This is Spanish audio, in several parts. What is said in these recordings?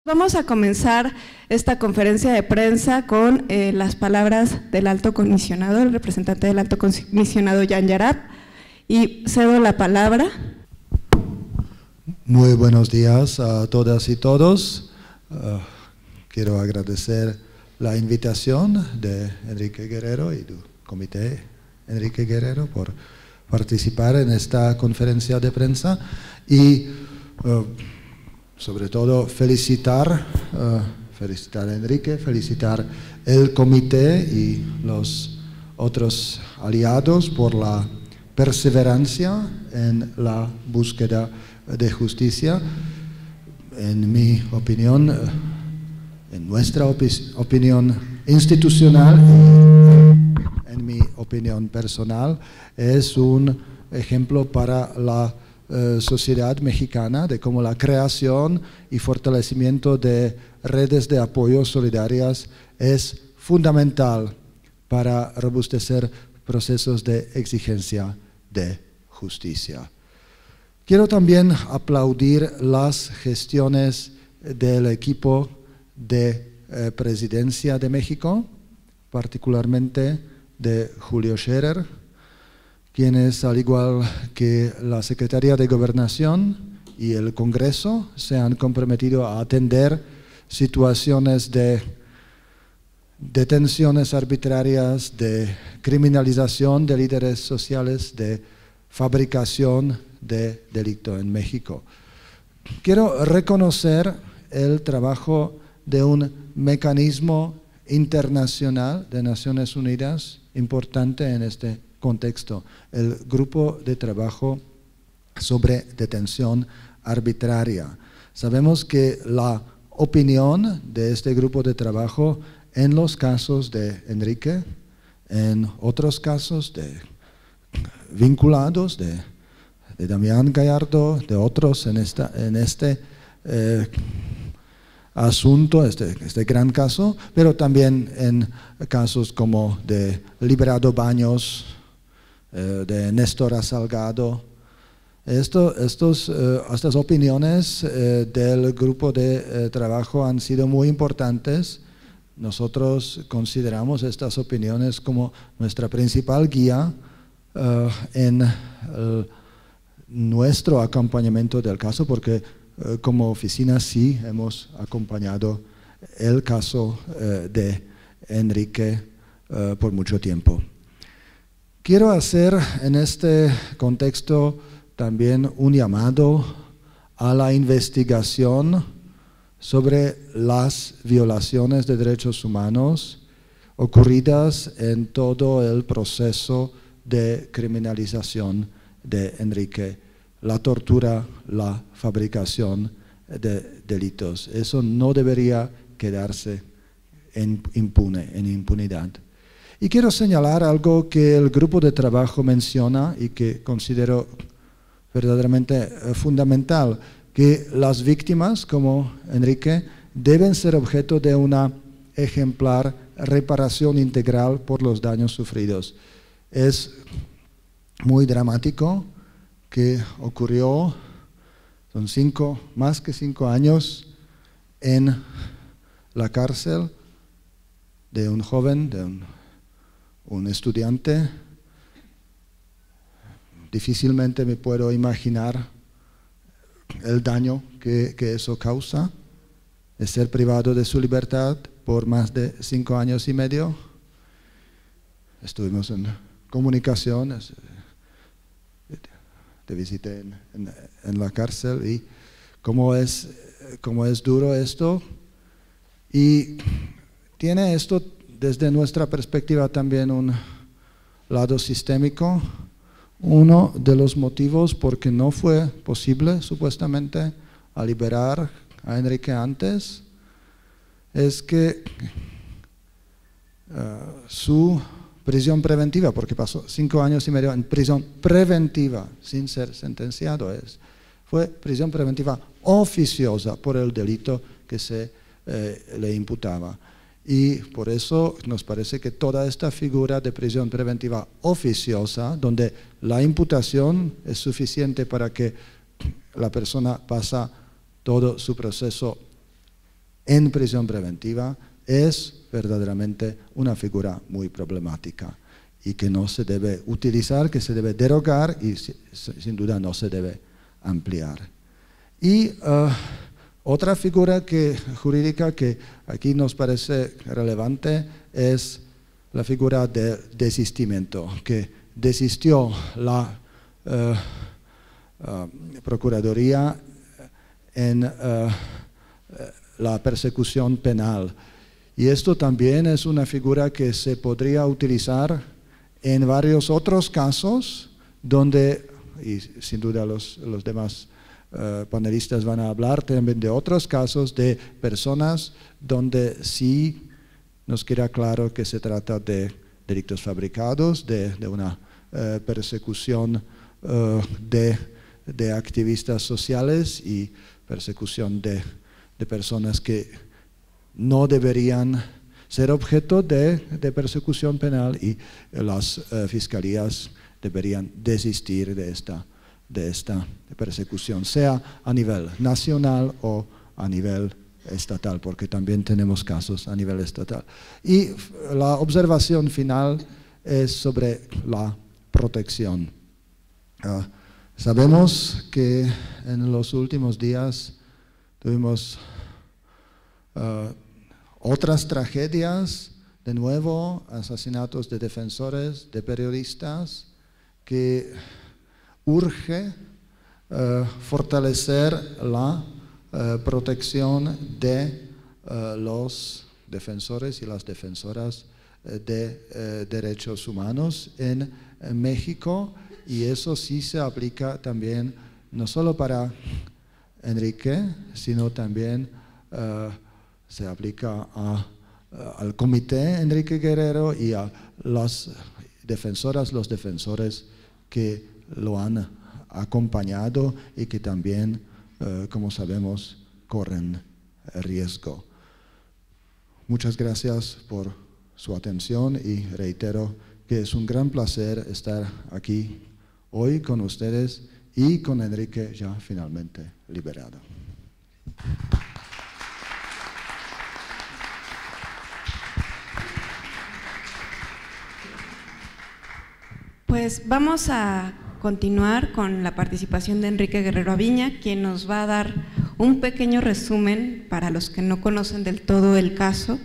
Vamos a comenzar esta conferencia de prensa con las palabras del Alto Comisionado, el representante del Alto Comisionado Jan Yarab, y cedo la palabra. Muy buenos días a todas y todos. Quiero agradecer la invitación de Enrique Guerrero y del Comité Enrique Guerrero por participar en esta conferencia de prensa y sobre todo felicitar a Enrique, felicitar el comité y los otros aliados por la perseverancia en la búsqueda de justicia. En mi opinión, en nuestra opinión institucional y en mi opinión personal, es un ejemplo para la sociedad mexicana de cómo la creación y fortalecimiento de redes de apoyo solidarias es fundamental para robustecer procesos de exigencia de justicia. Quiero también aplaudir las gestiones del equipo de Presidencia de México, particularmente de Julio Scherer, quienes, al igual que la Secretaría de Gobernación y el Congreso, se han comprometido a atender situaciones de detenciones arbitrarias, de criminalización de líderes sociales, de fabricación de delito en México. Quiero reconocer el trabajo de un mecanismo internacional de Naciones Unidas importante en este contexto, el Grupo de Trabajo sobre Detención Arbitraria. Sabemos que la opinión de este grupo de trabajo en los casos de Enrique, en otros casos de vinculados de Damián Gallardo, de otros en este asunto, este gran caso, pero también en casos como de Liberado Baños, de Néstor Salgado. Estas opiniones del grupo de trabajo han sido muy importantes. Nosotros consideramos estas opiniones como nuestra principal guía en nuestro acompañamiento del caso, porque como oficina sí hemos acompañado el caso de Enrique por mucho tiempo. Quiero hacer en este contexto también un llamado a la investigación sobre las violaciones de derechos humanos ocurridas en todo el proceso de criminalización de Enrique, la tortura, la fabricación de delitos. Eso no debería quedarse en impunidad. Y quiero señalar algo que el grupo de trabajo menciona y que considero verdaderamente fundamental, que las víctimas como Enrique deben ser objeto de una ejemplar reparación integral por los daños sufridos. Es muy dramático que ocurrió, son más que 5 años en la cárcel de un joven, de un estudiante. Difícilmente me puedo imaginar el daño que eso causa, de ser privado de su libertad por más de 5 años y medio. Estuvimos en comunicación, te visité en la cárcel y cómo es duro esto. Y tiene esto desde nuestra perspectiva también un lado sistémico. Uno de los motivos por que no fue posible supuestamente a liberar a Enrique antes es que su prisión preventiva, porque pasó 5 años y medio en prisión preventiva sin ser sentenciado, fue prisión preventiva oficiosa por el delito que se le imputaba. Y por eso nos parece que toda esta figura de prisión preventiva oficiosa, donde la imputación es suficiente para que la persona pasa todo su proceso en prisión preventiva es verdaderamente una figura muy problemática y que no se debe utilizar, que se debe derogar y sin duda no se debe ampliar. Y otra figura jurídica que aquí nos parece relevante es la figura de desistimiento, que desistió la Procuraduría en la persecución penal. Y esto también es una figura que se podría utilizar en varios otros casos donde, y sin duda los demás panelistas van a hablar también de otros casos de personas donde sí nos queda claro que se trata de delitos fabricados, de una persecución de activistas sociales y persecución de personas que no deberían ser objeto de persecución penal y las fiscalías deberían desistir de esta persecución, sea a nivel nacional o a nivel estatal, porque también tenemos casos a nivel estatal. Y la observación final es sobre la protección. Sabemos que en los últimos días tuvimos otras tragedias, de nuevo, asesinatos de defensores, de periodistas, que urge fortalecer la protección de los defensores y las defensoras de derechos humanos en México, y eso sí se aplica también no solo para Enrique, sino también se aplica al comité Enrique Guerrero y a las defensoras, los defensores que lo han acompañado y que también, como sabemos, corren riesgo. Muchas gracias por su atención y reitero que es un gran placer estar aquí hoy con ustedes y con Enrique ya finalmente liberado. Pues vamos a continuar con la participación de Enrique Guerrero Aviña, quien nos va a dar un pequeño resumen para los que no conocen del todo el caso,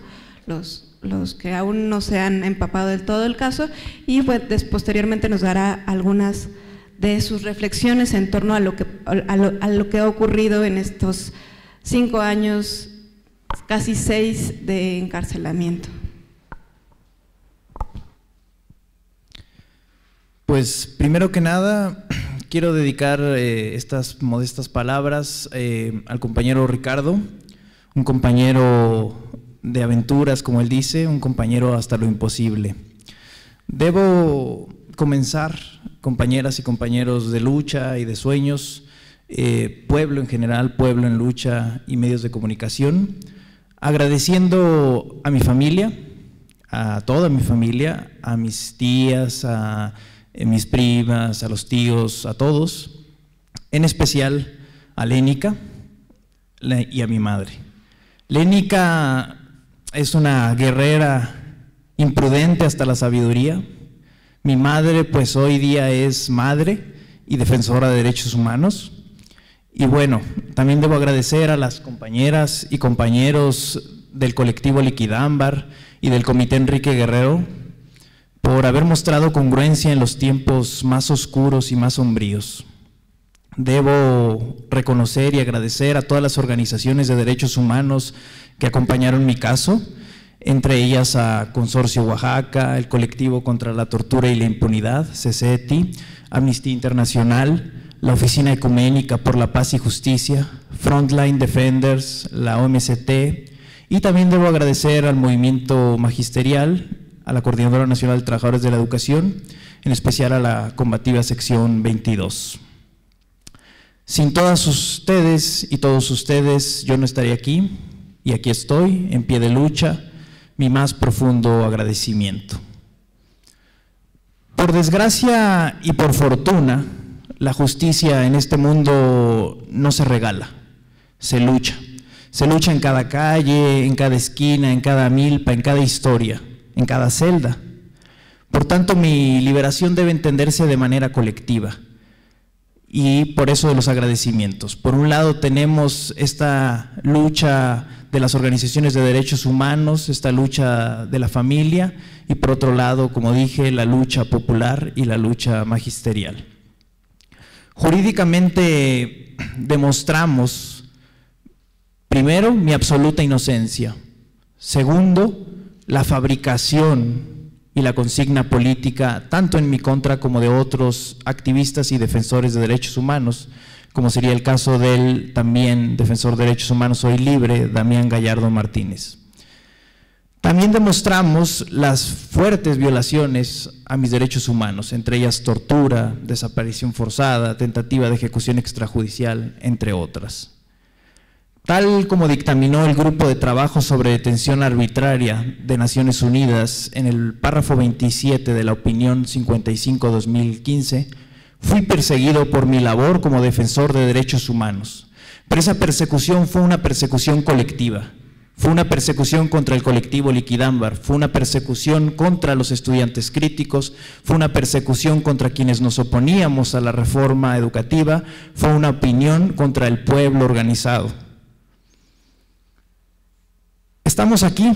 los que aún no se han empapado del todo el caso, y pues posteriormente nos dará algunas de sus reflexiones en torno a lo que ha ocurrido en estos 5 años, casi 6 de encarcelamiento. Pues primero que nada quiero dedicar estas modestas palabras al compañero Ricardo, un compañero de aventuras, como él dice, un compañero hasta lo imposible. Debo comenzar, compañeras y compañeros de lucha y de sueños, pueblo en general, pueblo en lucha y medios de comunicación, agradeciendo a mi familia, a toda mi familia, a mis tías, a mis primas, a los tíos, a todos, en especial a Lénica y a mi madre. Lénica es una guerrera imprudente hasta la sabiduría. Mi madre, pues hoy día es madre y defensora de derechos humanos. Y bueno, también debo agradecer a las compañeras y compañeros del colectivo Liquidámbar y del comité Enrique Guerrero por haber mostrado congruencia en los tiempos más oscuros y más sombríos. Debo reconocer y agradecer a todas las organizaciones de derechos humanos que acompañaron mi caso, entre ellas a Consorcio Oaxaca, el Colectivo contra la Tortura y la Impunidad, CCETI, Amnistía Internacional, la Oficina Ecuménica por la Paz y Justicia, Frontline Defenders, la OMCT, y también debo agradecer al movimiento magisterial, a la Coordinadora Nacional de Trabajadores de la Educación, en especial a la combativa sección 22. Sin todas ustedes y todos ustedes, yo no estaría aquí, y aquí estoy, en pie de lucha, mi más profundo agradecimiento. Por desgracia y por fortuna, la justicia en este mundo no se regala, se lucha. Se lucha en cada calle, en cada esquina, en cada milpa, en cada historia, en cada celda. Por tanto, mi liberación debe entenderse de manera colectiva. Y por eso de los agradecimientos. Por un lado tenemos esta lucha de las organizaciones de derechos humanos, esta lucha de la familia, y por otro lado, como dije, la lucha popular y la lucha magisterial. Jurídicamente demostramos, primero, mi absoluta inocencia. Segundo, la fabricación y la consigna política, tanto en mi contra como de otros activistas y defensores de derechos humanos, como sería el caso del también defensor de derechos humanos hoy libre, Damián Gallardo Martínez. También demostramos las fuertes violaciones a mis derechos humanos, entre ellas tortura, desaparición forzada, tentativa de ejecución extrajudicial, entre otras. Tal como dictaminó el Grupo de Trabajo sobre Detención Arbitraria de Naciones Unidas en el párrafo 27 de la Opinión 55/2015, fui perseguido por mi labor como defensor de derechos humanos. Pero esa persecución fue una persecución colectiva. Fue una persecución contra el colectivo Liquidambar, fue una persecución contra los estudiantes críticos, fue una persecución contra quienes nos oponíamos a la reforma educativa, fue una opinión contra el pueblo organizado. Estamos aquí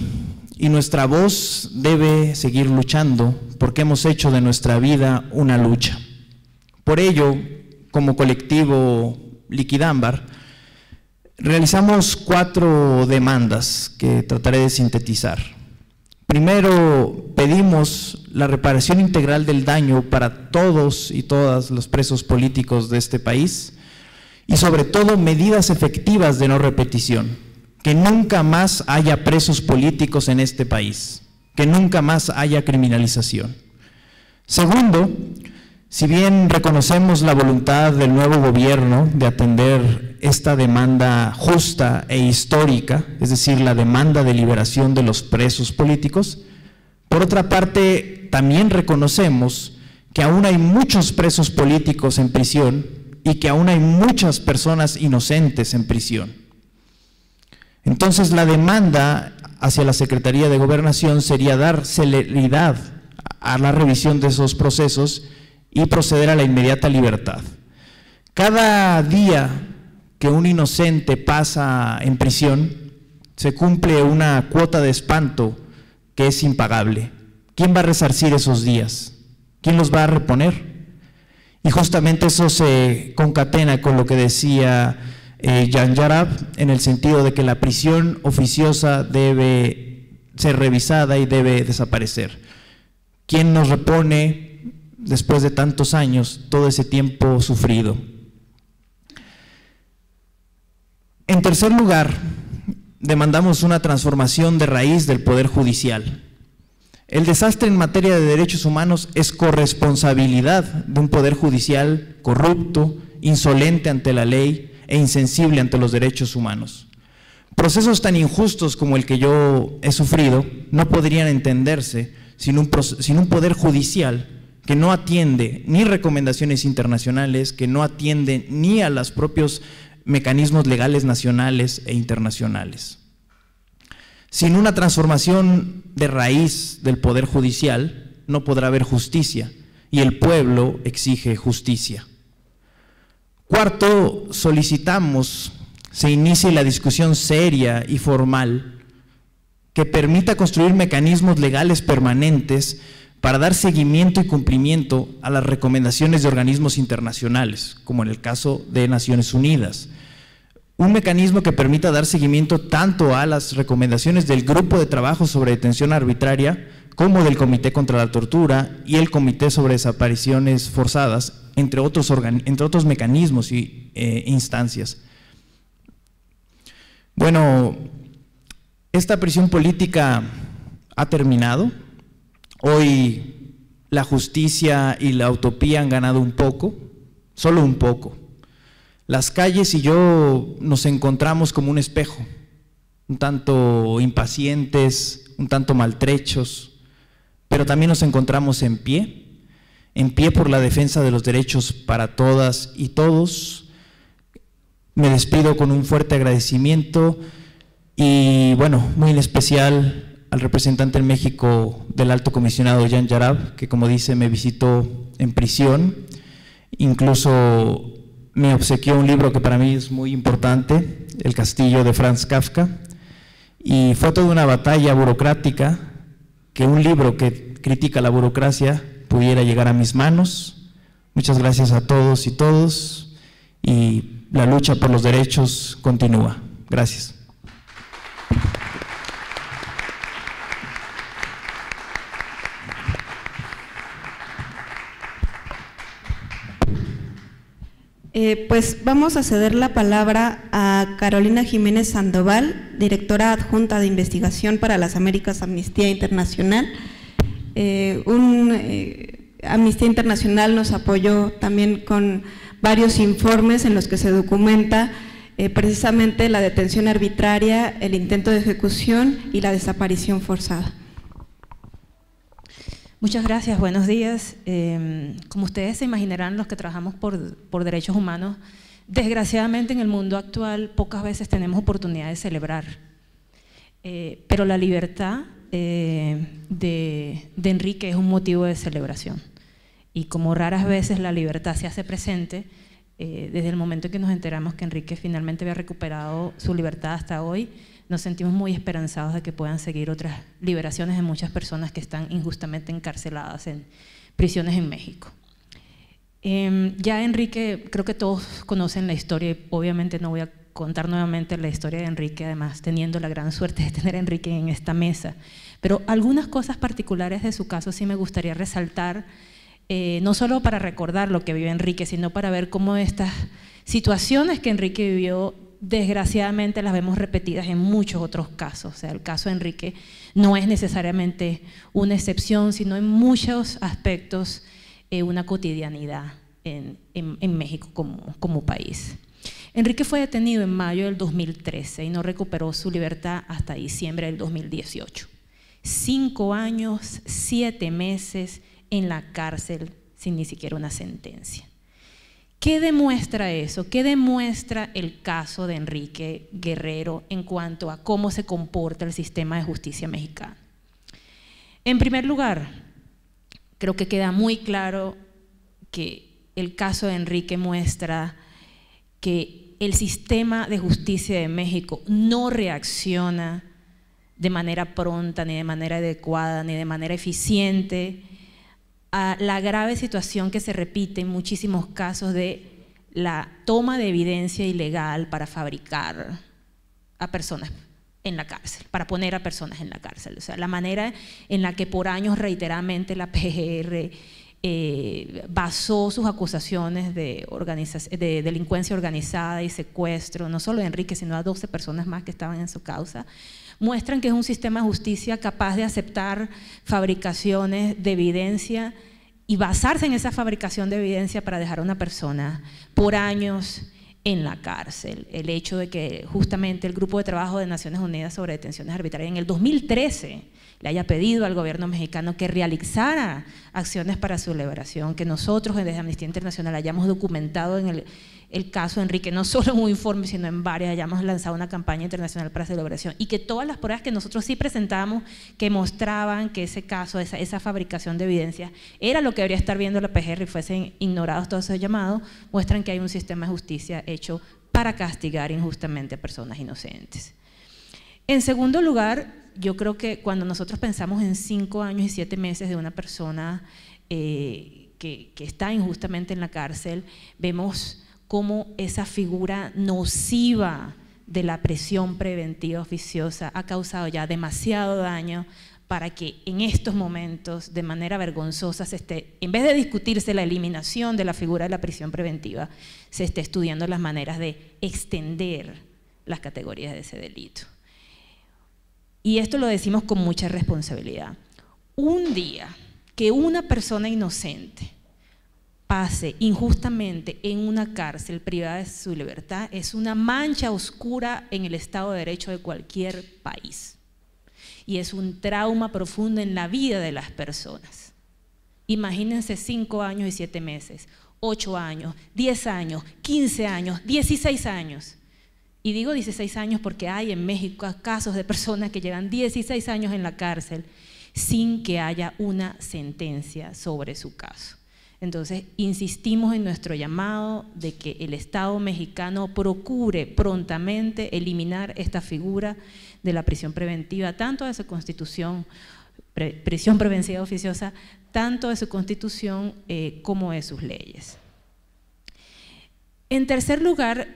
y nuestra voz debe seguir luchando porque hemos hecho de nuestra vida una lucha. Por ello, como colectivo Liquidambar, realizamos 4 demandas que trataré de sintetizar. Primero, pedimos la reparación integral del daño para todos y todas los presos políticos de este país y sobre todo medidas efectivas de no repetición. Que nunca más haya presos políticos en este país, que nunca más haya criminalización. Segundo, si bien reconocemos la voluntad del nuevo gobierno de atender esta demanda justa e histórica, es decir, la demanda de liberación de los presos políticos, por otra parte, también reconocemos que aún hay muchos presos políticos en prisión y que aún hay muchas personas inocentes en prisión. Entonces, la demanda hacia la Secretaría de Gobernación sería dar celeridad a la revisión de esos procesos y proceder a la inmediata libertad. Cada día que un inocente pasa en prisión, se cumple una cuota de espanto que es impagable. ¿Quién va a resarcir esos días? ¿Quién los va a reponer? Y justamente eso se concatena con lo que decía Jan Yarab, en el sentido de que la prisión oficiosa debe ser revisada y debe desaparecer. ¿Quién nos repone después de tantos años todo ese tiempo sufrido? En tercer lugar, demandamos una transformación de raíz del Poder Judicial. El desastre en materia de derechos humanos es corresponsabilidad de un Poder Judicial corrupto, insolente ante la ley e insensible ante los derechos humanos. Procesos tan injustos como el que yo he sufrido no podrían entenderse sin un Poder Judicial que no atiende ni recomendaciones internacionales, que no atiende ni a los propios mecanismos legales nacionales e internacionales. Sin una transformación de raíz del Poder Judicial no podrá haber justicia y el pueblo exige justicia. Cuarto, solicitamos se inicie la discusión seria y formal que permita construir mecanismos legales permanentes para dar seguimiento y cumplimiento a las recomendaciones de organismos internacionales, como en el caso de Naciones Unidas. Un mecanismo que permita dar seguimiento tanto a las recomendaciones del Grupo de Trabajo sobre Detención Arbitraria como del Comité contra la Tortura y el Comité sobre Desapariciones Forzadas, entre otros mecanismos y instancias. Bueno, esta prisión política ha terminado. Hoy la justicia y la utopía han ganado un poco, solo un poco. Las calles y yo nos encontramos como un espejo, un tanto impacientes, un tanto maltrechos, pero también nos encontramos en pie por la defensa de los derechos para todas y todos. Me despido con un fuerte agradecimiento Y bueno, muy en especial al representante en México del Alto Comisionado Jan Yarab, que como dice me visitó en prisión, incluso me obsequió un libro que para mí es muy importante, El Castillo de Franz Kafka, y fue toda una batalla burocrática que un libro que critica la burocracia pudiera llegar a mis manos. Muchas gracias a todos y todos, y la lucha por los derechos continúa. Gracias. Pues vamos a ceder la palabra a Carolina Jiménez Sandoval, directora adjunta de investigación para las Américas Amnistía Internacional. Amnistía Internacional nos apoyó también con varios informes en los que se documenta precisamente la detención arbitraria, el intento de ejecución y la desaparición forzada. Muchas gracias, buenos días. Como ustedes se imaginarán, los que trabajamos por derechos humanos, desgraciadamente en el mundo actual pocas veces tenemos oportunidad de celebrar, pero la libertad de Enrique es un motivo de celebración, y como raras veces la libertad se hace presente, desde el momento en que nos enteramos que Enrique finalmente había recuperado su libertad hasta hoy, nos sentimos muy esperanzados de que puedan seguir otras liberaciones de muchas personas que están injustamente encarceladas en prisiones en México. Ya Enrique, creo que todos conocen la historia, y obviamente no voy a contar nuevamente la historia de Enrique, además teniendo la gran suerte de tener a Enrique en esta mesa, pero algunas cosas particulares de su caso sí me gustaría resaltar, no solo para recordar lo que vivió Enrique, sino para ver cómo estas situaciones que Enrique vivió desgraciadamente las vemos repetidas en muchos otros casos. O sea, el caso de Enrique no es necesariamente una excepción, sino en muchos aspectos una cotidianidad en México como país. Enrique fue detenido en mayo del 2013 y no recuperó su libertad hasta diciembre del 2018. 5 años, 7 meses en la cárcel sin ni siquiera una sentencia. ¿Qué demuestra eso? ¿Qué demuestra el caso de Enrique Guerrero en cuanto a cómo se comporta el sistema de justicia mexicano? En primer lugar, creo que queda muy claro que el caso de Enrique muestra que el sistema de justicia de México no reacciona de manera pronta, ni de manera adecuada, ni de manera eficiente a la grave situación que se repite en muchísimos casos de la toma de evidencia ilegal para fabricar a personas en la cárcel, para poner a personas en la cárcel. O sea, la manera en la que por años reiteradamente la PGR basó sus acusaciones de delincuencia organizada y secuestro, no solo de Enrique, sino a 12 personas más que estaban en su causa, muestran que es un sistema de justicia capaz de aceptar fabricaciones de evidencia y basarse en esa fabricación de evidencia para dejar a una persona por años en la cárcel. El hecho de que justamente el Grupo de Trabajo de Naciones Unidas sobre Detenciones Arbitrarias en el 2013 le haya pedido al gobierno mexicano que realizara acciones para su liberación, que nosotros desde Amnistía Internacional hayamos documentado en el caso de Enrique, no solo en un informe, sino en varias, hayamos lanzado una campaña internacional para su liberación, y que todas las pruebas que nosotros sí presentamos que mostraban que ese caso, esa fabricación de evidencia era lo que debería estar viendo la PGR y fuesen ignorados todos esos llamados, muestran que hay un sistema de justicia hecho para castigar injustamente a personas inocentes. En segundo lugar, yo creo que cuando nosotros pensamos en 5 años y 7 meses de una persona que está injustamente en la cárcel, vemos cómo esa figura nociva de la prisión preventiva oficiosa ha causado ya demasiado daño para que en estos momentos, de manera vergonzosa, en vez de discutirse la eliminación de la figura de la prisión preventiva, se esté estudiando las maneras de extender las categorías de ese delito. Y esto lo decimos con mucha responsabilidad. Un día que una persona inocente pase injustamente en una cárcel privada de su libertad es una mancha oscura en el Estado de Derecho de cualquier país. Y es un trauma profundo en la vida de las personas. Imagínense 5 años y 7 meses, 8 años, 10 años, 15 años, 16 años. Y digo 16 años porque hay en México casos de personas que llevan 16 años en la cárcel sin que haya una sentencia sobre su caso. Entonces, insistimos en nuestro llamado de que el Estado mexicano procure prontamente eliminar esta figura de la prisión preventiva, tanto de su constitución, prisión preventiva oficiosa, tanto de su constitución como de sus leyes. En tercer lugar,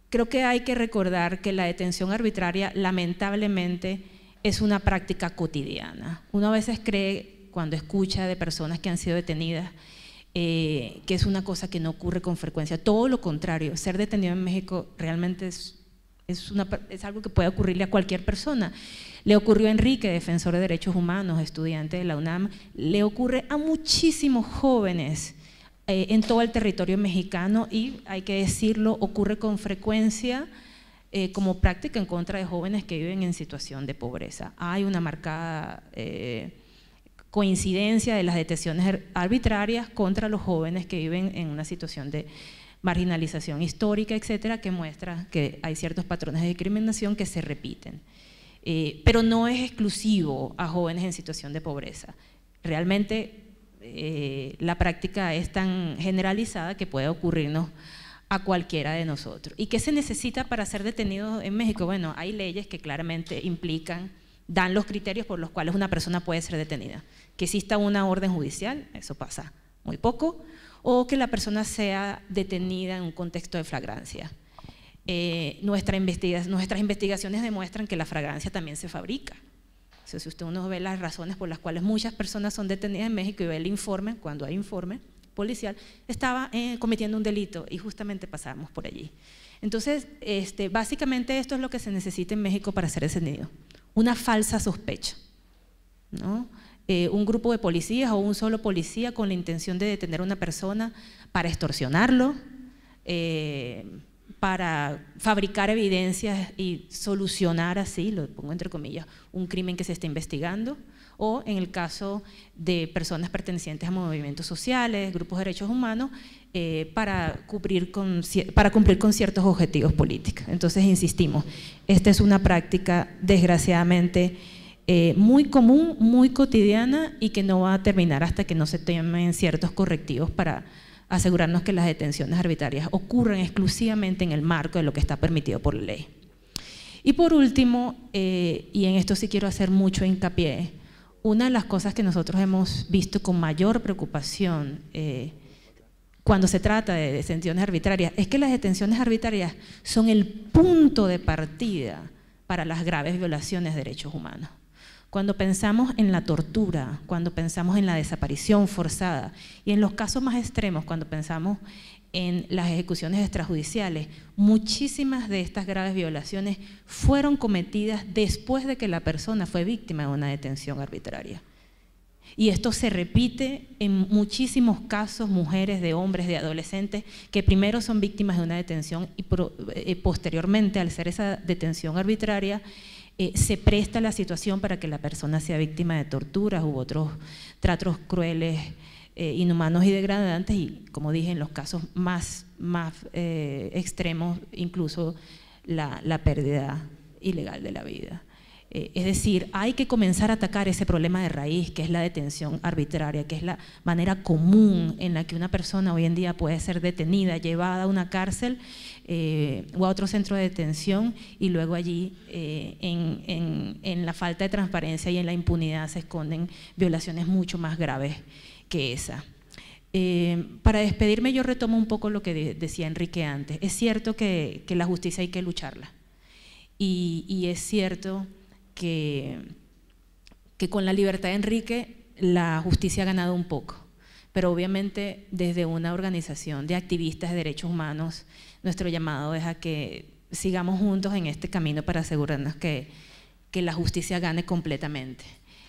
creo que hay que recordar que la detención arbitraria lamentablemente es una práctica cotidiana. Uno a veces cree, cuando escucha de personas que han sido detenidas, que es una cosa que no ocurre con frecuencia. Todo lo contrario, ser detenido en México realmente es algo que puede ocurrirle a cualquier persona. Le ocurrió a Enrique, defensor de derechos humanos, estudiante de la UNAM, le ocurre a muchísimos jóvenes en todo el territorio mexicano y, hay que decirlo, ocurre con frecuencia como práctica en contra de jóvenes que viven en situación de pobreza. Hay una marcada coincidencia de las detenciones arbitrarias contra los jóvenes que viven en una situación de marginalización histórica, etcétera, que muestra que hay ciertos patrones de discriminación que se repiten. Pero no es exclusivo a jóvenes en situación de pobreza. Realmente la práctica es tan generalizada que puede ocurrirnos a cualquiera de nosotros. ¿Y qué se necesita para ser detenido en México? Bueno, hay leyes que claramente dan los criterios por los cuales una persona puede ser detenida. Que exista una orden judicial, eso pasa muy poco, o que la persona sea detenida en un contexto de flagrancia. Nuestras investigaciones demuestran que la flagrancia también se fabrica. O sea, si uno ve las razones por las cuales muchas personas son detenidas en México y ve el informe, cuando hay informe policial, estaba cometiendo un delito y justamente pasamos por allí. Entonces, básicamente esto es lo que se necesita en México para ser detenido. Una falsa sospecha, ¿no? Un grupo de policías o un solo policía con la intención de detener a una persona para extorsionarlo, para fabricar evidencias y solucionar así, lo pongo entre comillas, un crimen que se está investigando, o en el caso de personas pertenecientes a movimientos sociales, grupos de derechos humanos, para cumplir con ciertos objetivos políticos. Entonces, insistimos, esta es una práctica desgraciadamente muy común, muy cotidiana y que no va a terminar hasta que no se tomen ciertos correctivos para asegurarnos que las detenciones arbitrarias ocurren exclusivamente en el marco de lo que está permitido por la ley. Y por último, y en esto sí quiero hacer mucho hincapié, una de las cosas que nosotros hemos visto con mayor preocupación cuando se trata de detenciones arbitrarias es que las detenciones arbitrarias son el punto de partida para las graves violaciones de derechos humanos. Cuando pensamos en la tortura, cuando pensamos en la desaparición forzada y en los casos más extremos, cuando pensamos en las ejecuciones extrajudiciales, muchísimas de estas graves violaciones fueron cometidas después de que la persona fue víctima de una detención arbitraria. Y esto se repite en muchísimos casos, mujeres, de hombres, de adolescentes, que primero son víctimas de una detención y posteriormente, al ser esa detención arbitraria, se presta la situación para que la persona sea víctima de torturas u otros tratos crueles, inhumanos y degradantes, y como dije, en los casos más extremos, incluso la pérdida ilegal de la vida. Es decir, hay que comenzar a atacar ese problema de raíz, que es la detención arbitraria, que es la manera común en la que una persona hoy en día puede ser detenida, llevada a una cárcel o a otro centro de detención, y luego allí en la falta de transparencia y en la impunidad se esconden violaciones mucho más graves que esa. Para despedirme, yo retomo un poco lo que decía Enrique antes. Es cierto que la justicia hay que lucharla, y es cierto que con la libertad de Enrique la justicia ha ganado un poco, pero obviamente desde una organización de activistas de derechos humanos nuestro llamado es a que sigamos juntos en este camino para asegurarnos que la justicia gane completamente.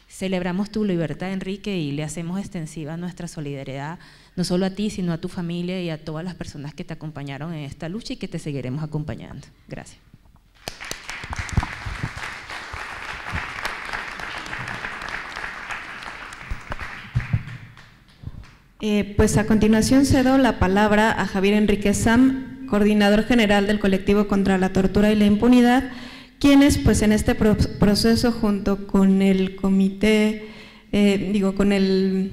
Celebramos tu libertad, Enrique, y le hacemos extensiva nuestra solidaridad, no solo a ti, sino a tu familia y a todas las personas que te acompañaron en esta lucha y que te seguiremos acompañando. Gracias. Pues a continuación cedo la palabra a Javier Enríquez Sam, coordinador general del colectivo contra la tortura y la impunidad, quienes pues en este proceso junto con el comité, con el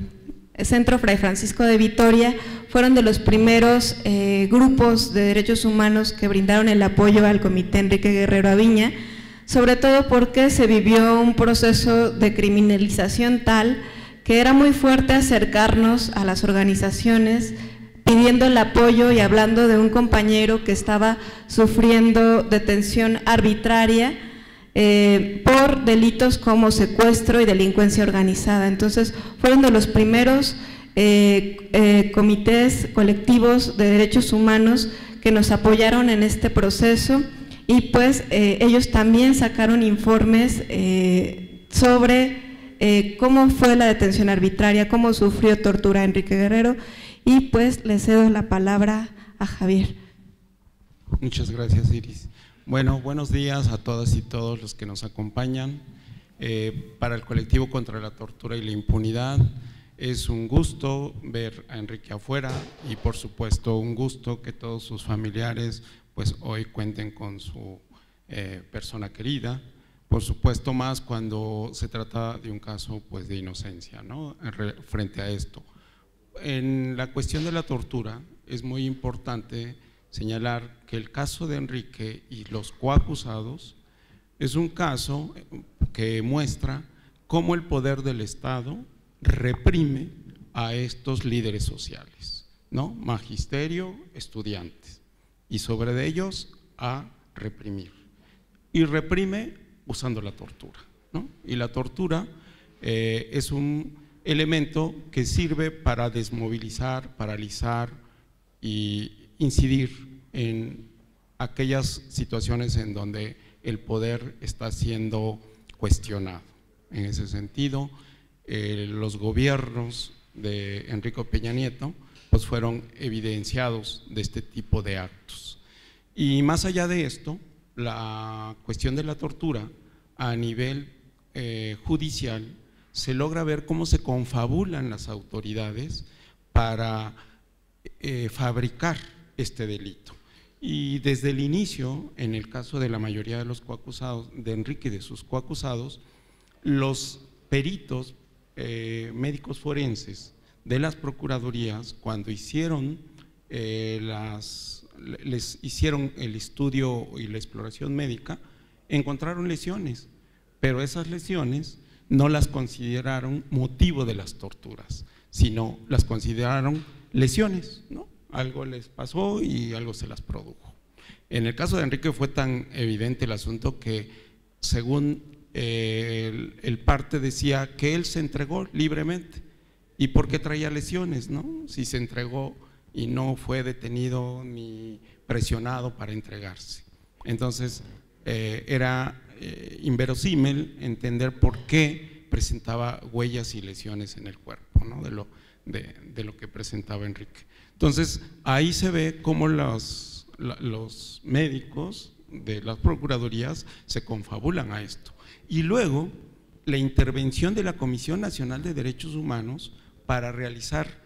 Centro Fray Francisco de Vitoria, fueron de los primeros grupos de derechos humanos que brindaron el apoyo al Comité Enrique Guerrero Aviña, sobre todo porque se vivió un proceso de criminalización tal que era muy fuerte acercarnos a las organizaciones pidiendo el apoyo y hablando de un compañero que estaba sufriendo detención arbitraria por delitos como secuestro y delincuencia organizada. Entonces, fueron de los primeros comités colectivos de derechos humanos que nos apoyaron en este proceso y pues ellos también sacaron informes sobre cómo fue la detención arbitraria, cómo sufrió tortura Enrique Guerrero, y pues le cedo la palabra a Javier. Muchas gracias, Iris. Bueno, buenos días a todas y todos los que nos acompañan. Para el colectivo contra la tortura y la impunidad es un gusto ver a Enrique afuera y por supuesto un gusto que todos sus familiares pues hoy cuenten con su persona querida, por supuesto más cuando se trata de un caso pues de inocencia, ¿no? Frente a esto. En la cuestión de la tortura es muy importante señalar que el caso de Enrique y los coacusados es un caso que muestra cómo el poder del Estado reprime a estos líderes sociales, ¿no? Magisterio, estudiantes, y sobre ellos a reprimir. Y reprime usando la tortura, ¿no? Y la tortura es un elemento que sirve para desmovilizar, paralizar y incidir en aquellas situaciones en donde el poder está siendo cuestionado. En ese sentido, los gobiernos de Enrique Peña Nieto pues fueron evidenciados de este tipo de actos. Y más allá de esto, la cuestión de la tortura a nivel judicial se logra ver cómo se confabulan las autoridades para fabricar este delito. Y desde el inicio, en el caso de la mayoría de los coacusados, de Enrique y de sus coacusados, los peritos médicos forenses de las procuradurías, cuando hicieron les hicieron el estudio y la exploración médica, encontraron lesiones, pero esas lesiones no las consideraron motivo de las torturas, sino las consideraron lesiones, ¿no? Algo les pasó y algo se las produjo. En el caso de Enrique fue tan evidente el asunto que según el parte decía que él se entregó libremente. ¿Y por qué traía lesiones, no? Si se entregó y no fue detenido ni presionado para entregarse. Entonces era inverosímil entender por qué presentaba huellas y lesiones en el cuerpo, ¿no? de lo que presentaba Enrique. Entonces ahí se ve cómo los médicos de las procuradurías se confabulan a esto. Y luego la intervención de la Comisión Nacional de Derechos Humanos para realizar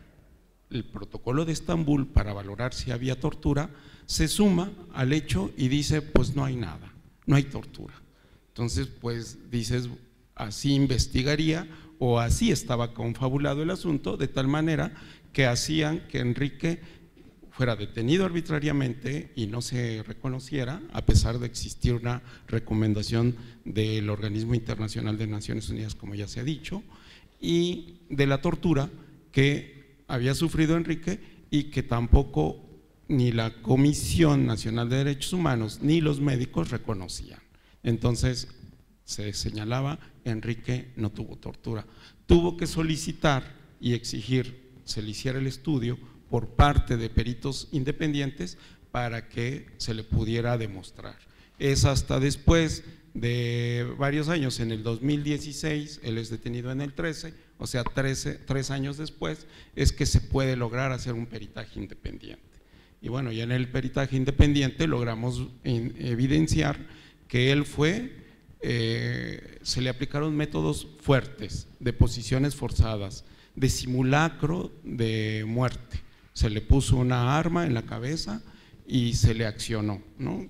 el protocolo de Estambul para valorar si había tortura, se suma al hecho y dice pues no hay nada, no hay tortura. Entonces pues dices así investigaría o así estaba confabulado el asunto, de tal manera que hacían que Enrique fuera detenido arbitrariamente y no se reconociera, a pesar de existir una recomendación del Organismo Internacional de Naciones Unidas, como ya se ha dicho, y de la tortura que había sufrido Enrique y que tampoco ni la Comisión Nacional de Derechos Humanos ni los médicos reconocían. Entonces se señalaba, Enrique no tuvo tortura, tuvo que solicitar y exigir se le hiciera el estudio por parte de peritos independientes para que se le pudiera demostrar. Es hasta después de varios años, en el 2016, él es detenido en el 13, o sea 3 años después, es que se puede lograr hacer un peritaje independiente. Y bueno, ya en el peritaje independiente logramos evidenciar que él se le aplicaron métodos fuertes, de posiciones forzadas, de simulacro de muerte. Se le puso una arma en la cabeza y se le accionó, ¿no?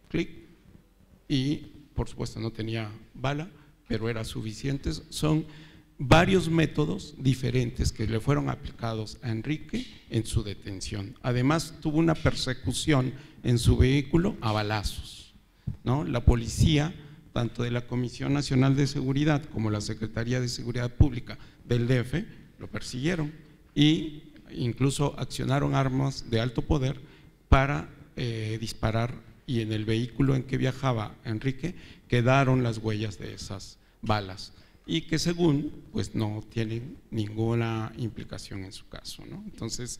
Clic, y por supuesto no tenía bala, pero era suficiente. Son varios métodos diferentes que le fueron aplicados a Enrique en su detención. Además tuvo una persecución en su vehículo a balazos, ¿no? La policía, tanto de la Comisión Nacional de Seguridad como la Secretaría de Seguridad Pública del DF, lo persiguieron e incluso accionaron armas de alto poder para disparar, y en el vehículo en que viajaba Enrique quedaron las huellas de esas balas, y que según pues no tienen ninguna implicación en su caso, ¿no? Entonces,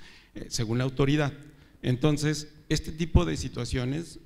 según la autoridad. Entonces, este tipo de situaciones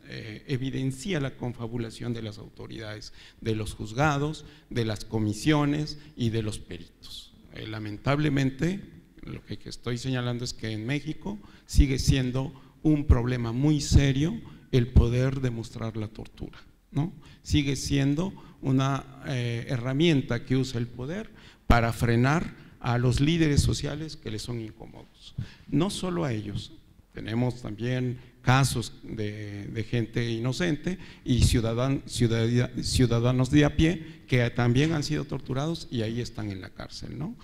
evidencia la confabulación de las autoridades, de los juzgados, de las comisiones y de los peritos. Lamentablemente, lo que estoy señalando es que en México sigue siendo un problema muy serio el poder demostrar la tortura, ¿no? Sigue siendo una herramienta que usa el poder para frenar a los líderes sociales que les son incómodos. No solo a ellos, tenemos también casos de gente inocente y ciudadanos de a pie que también han sido torturados y ahí están en la cárcel, ¿no?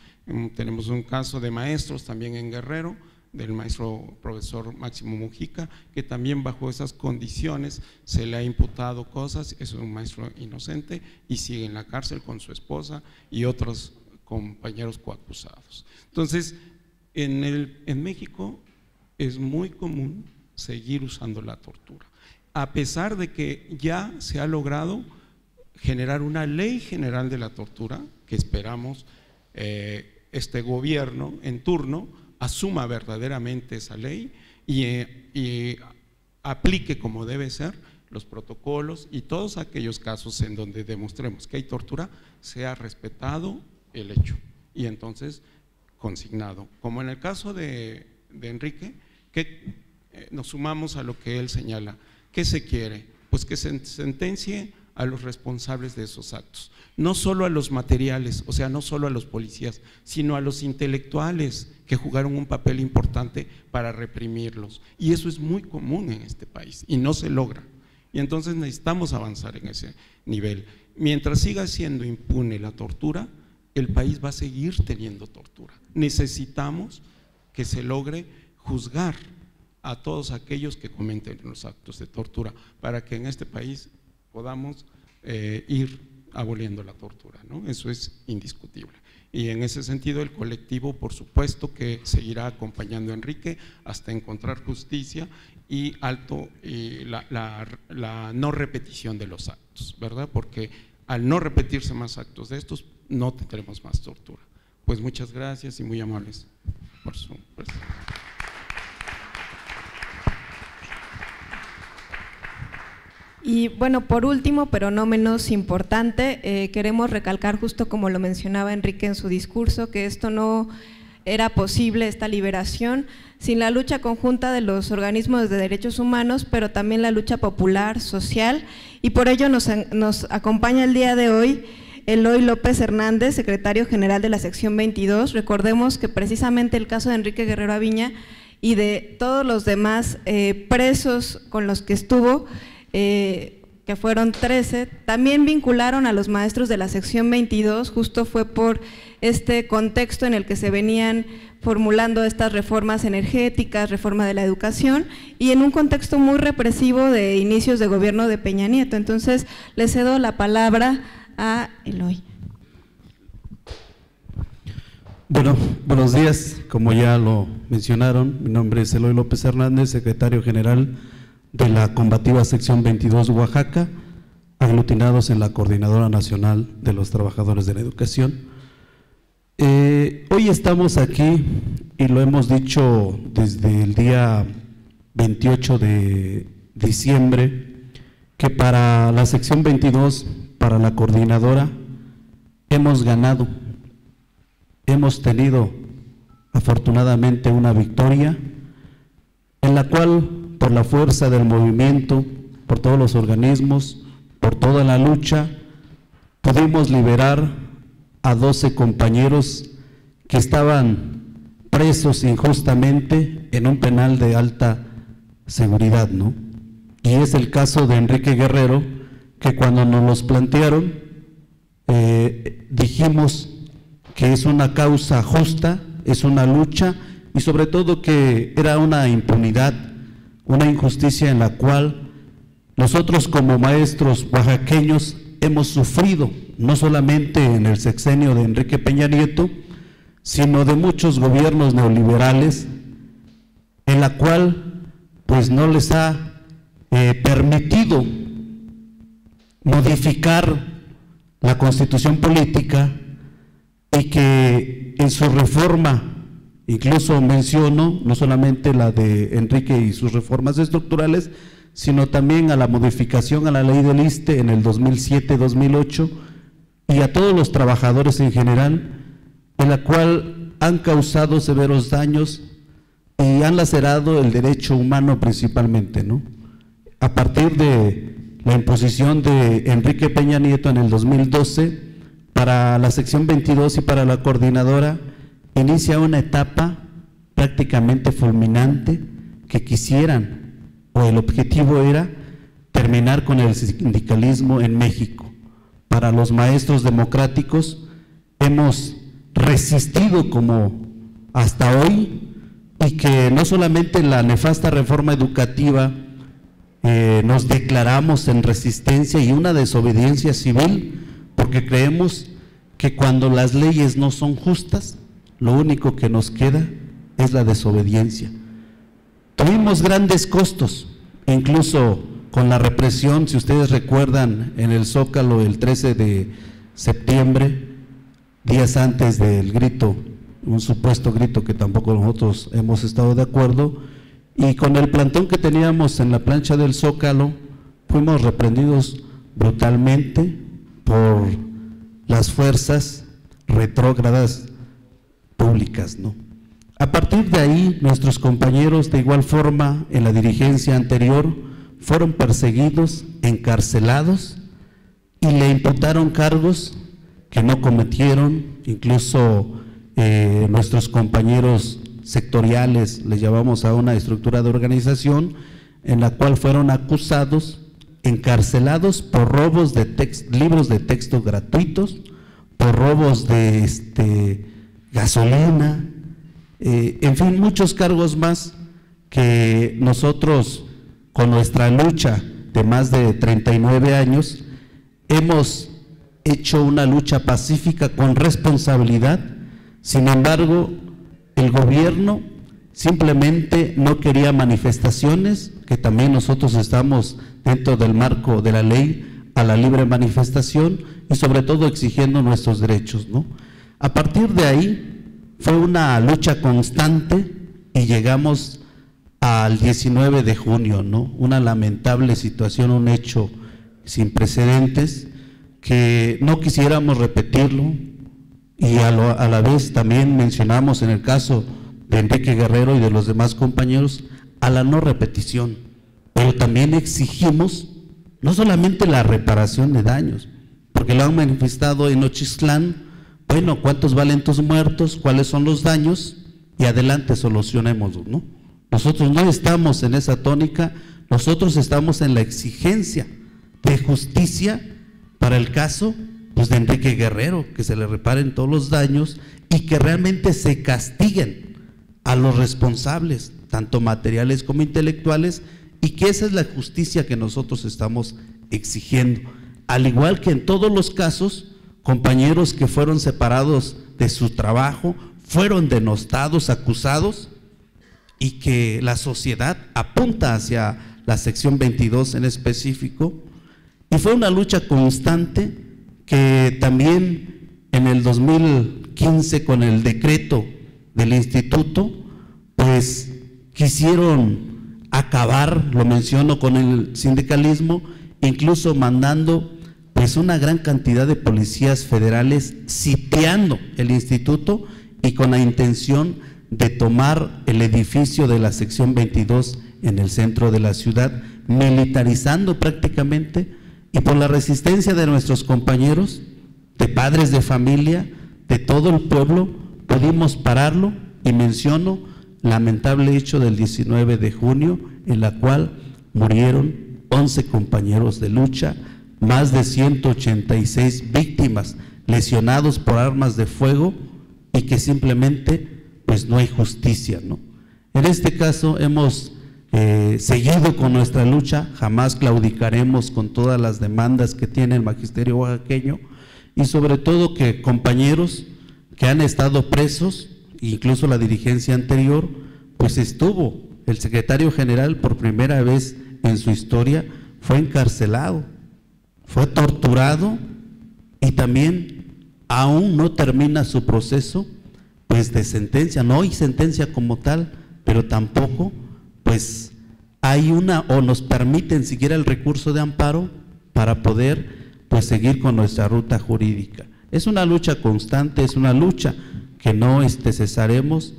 Tenemos un caso de maestros también en Guerrero, del maestro profesor Máximo Mujica, que también bajo esas condiciones se le ha imputado cosas, es un maestro inocente y sigue en la cárcel con su esposa y otros compañeros coacusados. Entonces, en México es muy común seguir usando la tortura, a pesar de que ya se ha logrado generar una ley general de la tortura, que esperamos este gobierno en turno asuma verdaderamente esa ley y aplique como debe ser los protocolos, y todos aquellos casos en donde demostremos que hay tortura, sea respetado el hecho y entonces consignado. Como en el caso de Enrique, que nos sumamos a lo que él señala. ¿Qué se quiere? Pues que se sentencie a los responsables de esos actos, no solo a los materiales, o sea, no solo a los policías, sino a los intelectuales que jugaron un papel importante para reprimirlos, y eso es muy común en este país y no se logra, y entonces necesitamos avanzar en ese nivel. Mientras siga siendo impune la tortura, el país va a seguir teniendo tortura. Necesitamos que se logre juzgar a todos aquellos que cometen los actos de tortura para que en este país podamos ir aboliendo la tortura, ¿no? Eso es indiscutible. Y en ese sentido el colectivo, por supuesto, que seguirá acompañando a Enrique hasta encontrar justicia y la no repetición de los actos, ¿verdad? Porque al no repetirse más actos de estos, no tendremos más tortura. Pues muchas gracias y muy amables por su presencia. Y bueno, por último, pero no menos importante, queremos recalcar, justo como lo mencionaba Enrique en su discurso, que esto no era posible, esta liberación, sin la lucha conjunta de los organismos de derechos humanos, pero también la lucha popular, social, y por ello nos acompaña el día de hoy Eloy López Hernández, secretario general de la sección 22. Recordemos que precisamente el caso de Enrique Guerrero Aviña y de todos los demás presos con los que estuvo, que fueron 13, también vincularon a los maestros de la sección 22, justo fue por este contexto en el que se venían formulando estas reformas energéticas, reforma de la educación, y en un contexto muy represivo de inicios de gobierno de Peña Nieto. Entonces, le cedo la palabra a Eloy. Bueno, buenos días, como ya lo mencionaron, mi nombre es Eloy López Hernández, secretario general de la combativa sección 22 Oaxaca, aglutinados en la Coordinadora Nacional de los Trabajadores de la Educación. Hoy estamos aquí y lo hemos dicho desde el día 28 de diciembre, que para la sección 22, para la coordinadora, hemos ganado, hemos tenido afortunadamente una victoria en la cual, por la fuerza del movimiento, por todos los organismos, por toda la lucha, pudimos liberar a 12 compañeros que estaban presos injustamente en un penal de alta seguridad, ¿no? Y es el caso de Enrique Guerrero, que cuando nos los plantearon, dijimos que es una causa justa, es una lucha, y sobre todo que era una impunidad, una injusticia en la cual nosotros como maestros oaxaqueños hemos sufrido, no solamente en el sexenio de Enrique Peña Nieto, sino de muchos gobiernos neoliberales, en la cual pues no les ha permitido modificar la Constitución política, y que en su reforma, incluso menciono no solamente la de Enrique y sus reformas estructurales, sino también a la modificación a la ley del ISSSTE en el 2007-2008, y a todos los trabajadores en general, en la cual han causado severos daños y han lacerado el derecho humano principalmente, ¿no? A partir de la imposición de Enrique Peña Nieto en el 2012, para la sección 22 y para la coordinadora, inicia una etapa prácticamente fulminante que quisieran, o el objetivo era terminar con el sindicalismo en México. Para los maestros democráticos hemos resistido como hasta hoy, y que no solamente la nefasta reforma educativa nos declaramos en resistencia y una desobediencia civil, porque creemos que cuando las leyes no son justas, lo único que nos queda es la desobediencia. Tuvimos grandes costos, incluso con la represión, si ustedes recuerdan, en el Zócalo el 13 de septiembre, días antes del grito, un supuesto grito que tampoco nosotros hemos estado de acuerdo, y con el plantón que teníamos en la plancha del Zócalo, fuimos reprendidos brutalmente por las fuerzas retrógradas públicas, ¿no? A partir de ahí, nuestros compañeros, de igual forma, en la dirigencia anterior, fueron perseguidos, encarcelados, y le imputaron cargos que no cometieron. Incluso nuestros compañeros sectoriales, les llamamos a una estructura de organización, en la cual fueron acusados, encarcelados por robos de libros de texto gratuitos, por robos de gasolina, en fin, muchos cargos más que nosotros, con nuestra lucha de más de 39 años, hemos hecho una lucha pacífica con responsabilidad. Sin embargo, el gobierno simplemente no quería manifestaciones, que también nosotros estamos dentro del marco de la ley a la libre manifestación, y sobre todo exigiendo nuestros derechos, ¿no? A partir de ahí fue una lucha constante y llegamos al 19 de junio, ¿no? Una lamentable situación, un hecho sin precedentes que no quisiéramos repetirlo, y a la vez también mencionamos en el caso de Enrique Guerrero y de los demás compañeros a la no repetición, pero también exigimos no solamente la reparación de daños, porque lo han manifestado en Nochistlán. Bueno, ¿cuántos valen tus muertos? ¿Cuáles son los daños? Y adelante, solucionémoslo, ¿no? Nosotros no estamos en esa tónica, nosotros estamos en la exigencia de justicia para el caso de Enrique Guerrero, que se le reparen todos los daños y que realmente se castiguen a los responsables, tanto materiales como intelectuales, y que esa es la justicia que nosotros estamos exigiendo. Al igual que en todos los casos, compañeros que fueron separados de su trabajo, fueron denostados, acusados, y que la sociedad apunta hacia la sección 22 en específico, y fue una lucha constante que también en el 2015, con el decreto del instituto, pues quisieron acabar, lo menciono, con el sindicalismo, incluso mandando pues una gran cantidad de policías federales sitiando el instituto, y con la intención de tomar el edificio de la sección 22 en el centro de la ciudad, militarizando prácticamente. Y por la resistencia de nuestros compañeros, de padres de familia, de todo el pueblo, pudimos pararlo. Y menciono lamentable hecho del 19 de junio, en la cual murieron 11 compañeros de lucha, más de 186 víctimas lesionados por armas de fuego y que simplemente pues no hay justicia, ¿no? En este caso hemos seguido con nuestra lucha, jamás claudicaremos con todas las demandas que tiene el magisterio oaxaqueño y sobre todo que compañeros que han estado presos, incluso la dirigencia anterior, pues estuvo, el secretario general por primera vez en su historia fue encarcelado, fue torturado y también aún no termina su proceso pues de sentencia, no hay sentencia como tal, pero tampoco pues hay una o nos permiten siquiera el recurso de amparo para poder pues seguir con nuestra ruta jurídica. Es una lucha constante, es una lucha que no cesaremos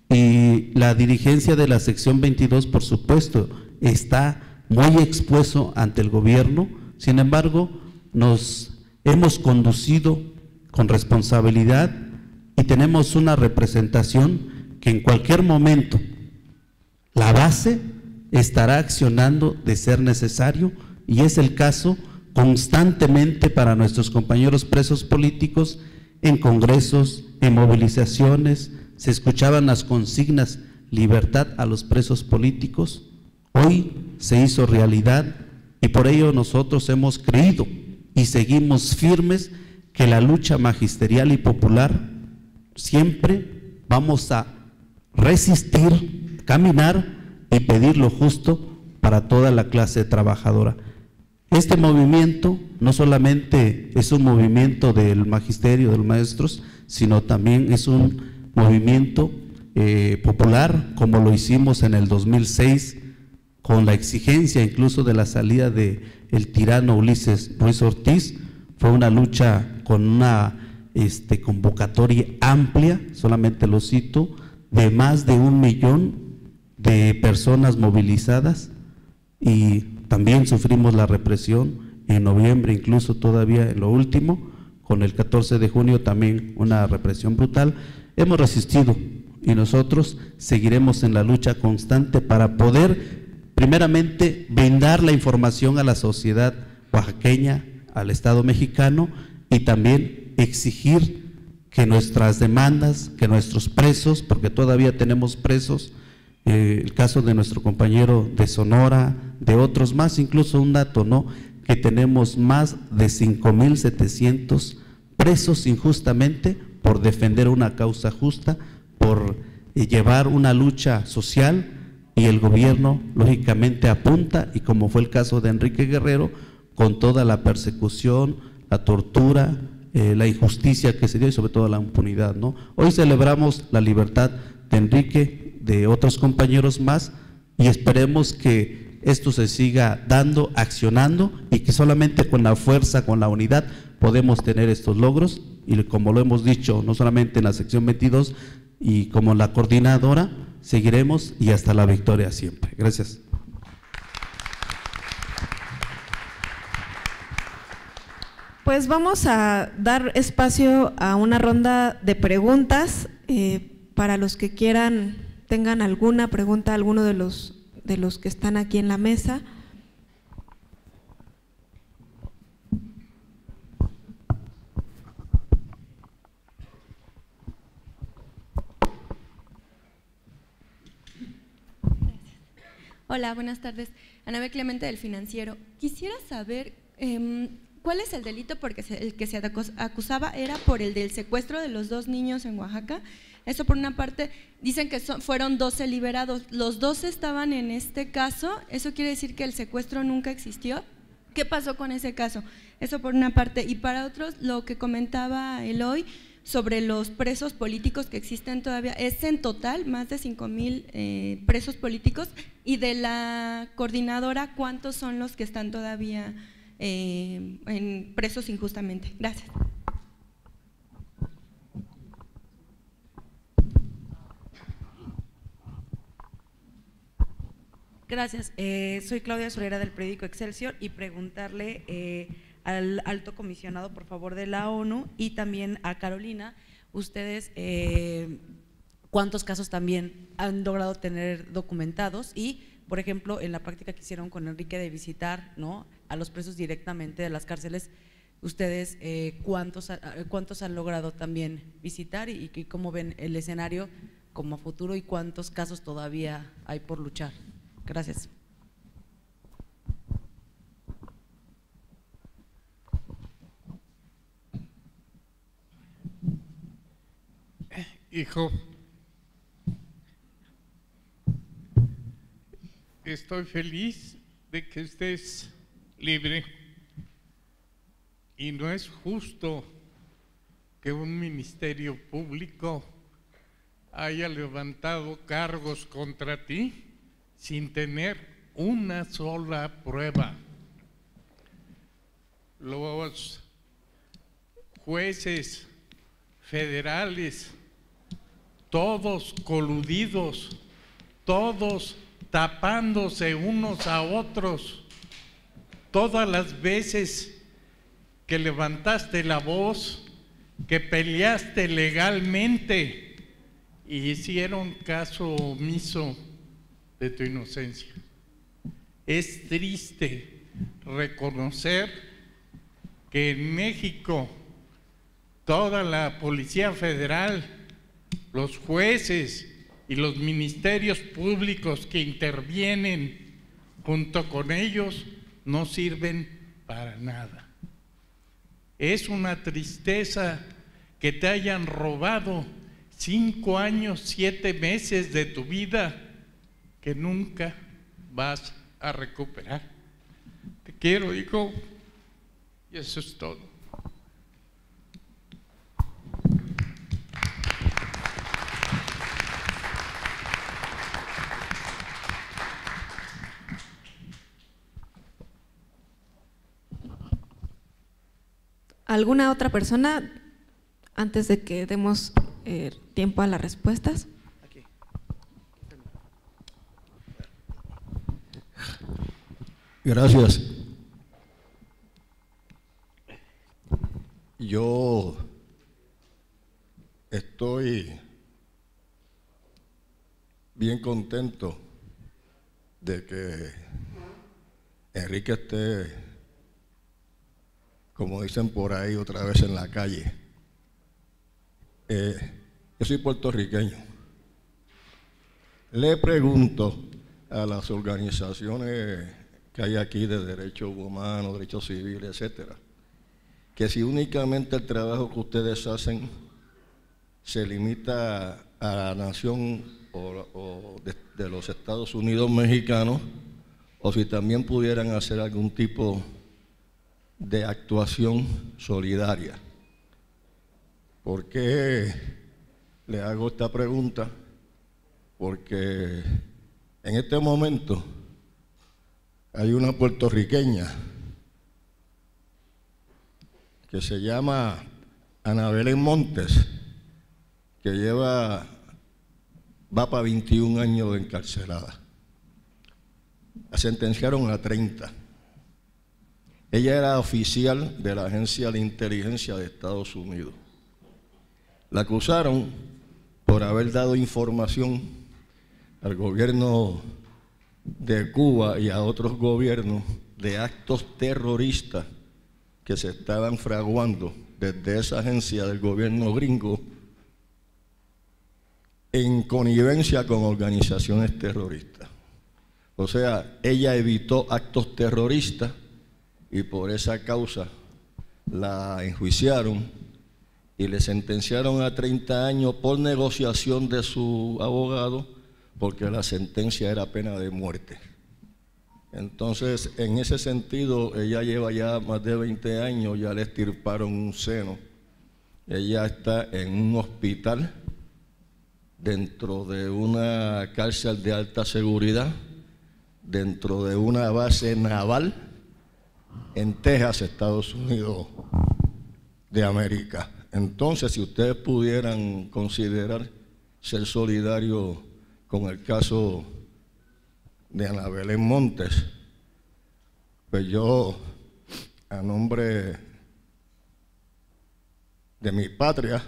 y la dirigencia de la sección 22 por supuesto está muy expuesto ante el gobierno, sin embargo nos hemos conducido con responsabilidad y tenemos una representación que en cualquier momento la base estará accionando de ser necesario y es el caso constantemente para nuestros compañeros presos políticos en congresos, en movilizaciones, se escuchaban las consignas libertad a los presos políticos, hoy se hizo realidad y por ello nosotros hemos creído y seguimos firmes que la lucha magisterial y popular siempre vamos a resistir, caminar y pedir lo justo para toda la clase trabajadora. Este movimiento no solamente es un movimiento del magisterio, de los maestros, sino también es un movimiento popular, como lo hicimos en el 2006, con la exigencia incluso de la salida del tirano Ulises Ruiz Ortiz. Fue una lucha con una convocatoria amplia, solamente lo cito, de más de 1 millón de personas movilizadas y también sufrimos la represión en noviembre, incluso todavía en lo último, con el 14 de junio también una represión brutal. Hemos resistido y nosotros seguiremos en la lucha constante para poder primeramente brindar la información a la sociedad oaxaqueña, al Estado mexicano y también exigir que nuestras demandas, que nuestros presos, porque todavía tenemos presos, el caso de nuestro compañero de Sonora, de otros más, incluso un dato, ¿no?, que tenemos más de 5,700 presos injustamente por defender una causa justa, por llevar una lucha social y el gobierno lógicamente apunta, y como fue el caso de Enrique Guerrero, con toda la persecución, la tortura, la injusticia que se dio y sobre todo la impunidad, ¿no? Hoy celebramos la libertad de Enrique, de otros compañeros más y esperemos que esto se siga dando, accionando y que solamente con la fuerza, con la unidad podemos tener estos logros y como lo hemos dicho no solamente en la sección 22 y como la coordinadora, seguiremos y hasta la victoria siempre. Gracias. Pues vamos a dar espacio a una ronda de preguntas para los que tengan alguna pregunta, alguno de los que están aquí en la mesa. Hola, buenas tardes. Anabel Clemente del Financiero. Quisiera saber cuál es el delito, porque el que se acusaba era por el del secuestro de los 2 niños en Oaxaca. Eso por una parte, dicen que fueron 12 liberados, los 12 estaban en este caso, ¿eso quiere decir que el secuestro nunca existió? ¿Qué pasó con ese caso? Eso por una parte, y para otros, lo que comentaba Eloy sobre los presos políticos que existen todavía, es en total más de 5,000 presos políticos, y de la coordinadora, ¿cuántos son los que están todavía presos injustamente? Gracias. Gracias. Soy Claudia Solera del periódico Excelsior y preguntarle al alto comisionado, por favor, de la ONU y también a Carolina, ustedes cuántos casos también han logrado tener documentados y Por ejemplo, en la práctica que hicieron con Enrique de visitar, ¿no?, a los presos directamente de las cárceles, ustedes cuántos han logrado también visitar y cómo ven el escenario como a futuro y cuántos casos todavía hay por luchar. Gracias. Hijo, estoy feliz de que estés libre y no es justo que un ministerio público haya levantado cargos contra ti sin tener una sola prueba. Los jueces federales, todos coludidos, todos tapándose unos a otros, todas las veces que levantaste la voz, que peleaste legalmente y hicieron caso omiso de tu inocencia. Es triste reconocer que en México toda la Policía Federal, los jueces y los ministerios públicos que intervienen junto con ellos no sirven para nada. Es una tristeza que te hayan robado 5 años, 7 meses de tu vida que nunca vas a recuperar. Te quiero, hijo, y eso es todo. ¿Alguna otra persona antes de que demos tiempo a las respuestas? Gracias. Yo estoy bien contento de que Enrique esté, como dicen por ahí, otra vez en la calle. Yo soy puertorriqueño. Le pregunto a las organizaciones que hay aquí de derechos humanos, derechos civiles, etcétera, que si únicamente el trabajo que ustedes hacen se limita a la nación de los Estados Unidos mexicanos, o si también pudieran hacer algún tipo de actuación solidaria. ¿Por qué le hago esta pregunta? Porque en este momento hay una puertorriqueña que se llama Ana Belén Montes, que va para 21 años de encarcelada. La sentenciaron a 30. Ella era oficial de la Agencia de Inteligencia de Estados Unidos. La acusaron por haber dado información al gobierno de Cuba y a otros gobiernos de actos terroristas que se estaban fraguando desde esa agencia del gobierno gringo en connivencia con organizaciones terroristas. O sea, ella evitó actos terroristas y por esa causa la enjuiciaron y le sentenciaron a 30 años por negociación de su abogado, porque la sentencia era pena de muerte. Entonces, en ese sentido, ella lleva ya más de 20 años, ya le extirparon un seno. Ella está en un hospital dentro de una cárcel de alta seguridad, dentro de una base naval en Texas, Estados Unidos de América. Entonces, si ustedes pudieran considerar ser solidarios con el caso de Ana Belén Montes, pues yo, a nombre de mi patria,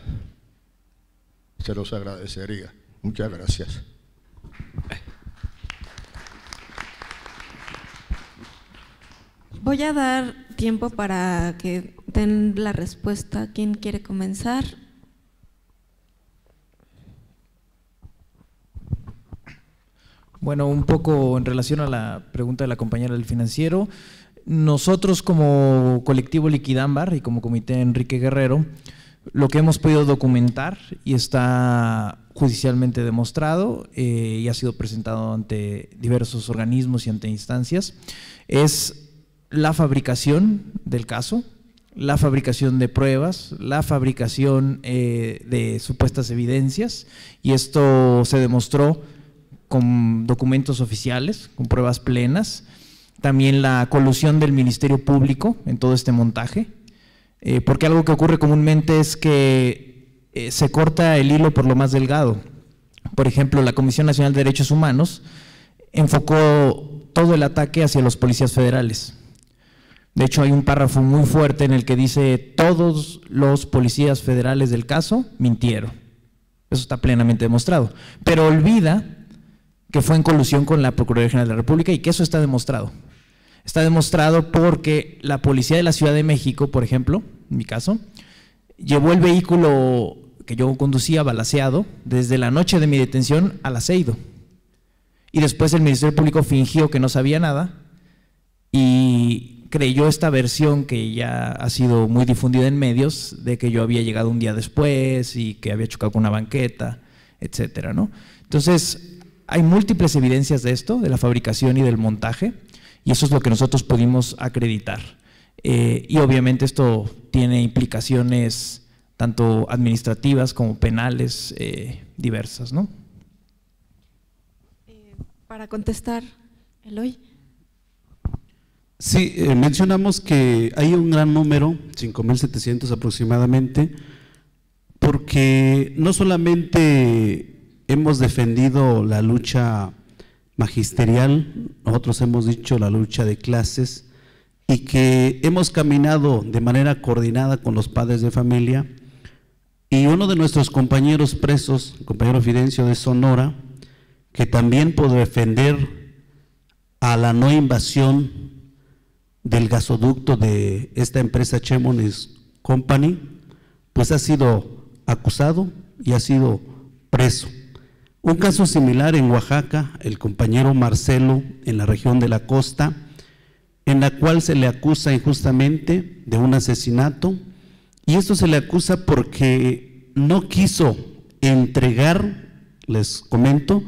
se los agradecería. Muchas gracias. Voy a dar tiempo para que den la respuesta. ¿Quién quiere comenzar? Bueno, un poco en relación a la pregunta de la compañera del financiero, nosotros como colectivo Liquidámbar y como comité Enrique Guerrero, lo que hemos podido documentar y está judicialmente demostrado y ha sido presentado ante diversos organismos y ante instancias, es la fabricación del caso, la fabricación de pruebas, la fabricación de supuestas evidencias, y esto se demostró con documentos oficiales, con pruebas plenas, también la colusión del Ministerio Público en todo este montaje, porque algo que ocurre comúnmente es que se corta el hilo por lo más delgado. Por ejemplo, la Comisión Nacional de Derechos Humanos enfocó todo el ataque hacia los policías federales. De hecho, hay un párrafo muy fuerte en el que dice: todos los policías federales del caso mintieron. Eso está plenamente demostrado, pero olvida que fue en colusión con la Procuraduría General de la República y que eso está demostrado. Está demostrado porque la policía de la Ciudad de México, por ejemplo, en mi caso, llevó el vehículo que yo conducía balaceado desde la noche de mi detención al Aceido. Y después el Ministerio Público fingió que no sabía nada y creyó esta versión que ya ha sido muy difundida en medios de que yo había llegado un día después y que había chocado con una banqueta, etcétera, ¿no? Entonces, hay múltiples evidencias de esto, de la fabricación y del montaje, y eso es lo que nosotros pudimos acreditar. Y obviamente esto tiene implicaciones tanto administrativas como penales diversas, ¿no? Para contestar, Eloy. Sí, mencionamos que hay un gran número, 5.700 aproximadamente, porque no solamente hemos defendido la lucha magisterial, nosotros hemos dicho la lucha de clases, y que hemos caminado de manera coordinada con los padres de familia, y uno de nuestros compañeros presos, el compañero Fidencio de Sonora, que también por defender a la no invasión del gasoducto de esta empresa Chemones Company, pues ha sido acusado y ha sido preso. Un caso similar en Oaxaca, el compañero Marcelo, en la región de la costa, en la cual se le acusa injustamente de un asesinato, y esto se le acusa porque no quiso entregar, les comento,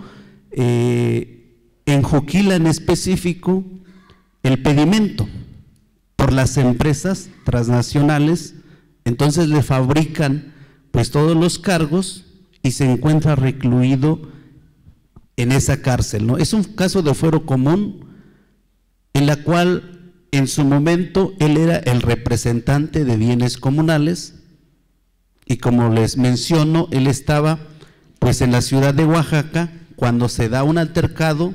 en Joquila en específico, el pedimento por las empresas transnacionales. Entonces le fabrican pues todos los cargos y se encuentra recluido en esa cárcel, ¿no? Es un caso de fuero común en la cual en su momento él era el representante de bienes comunales, y como les menciono, él estaba pues en la ciudad de Oaxaca cuando se da un altercado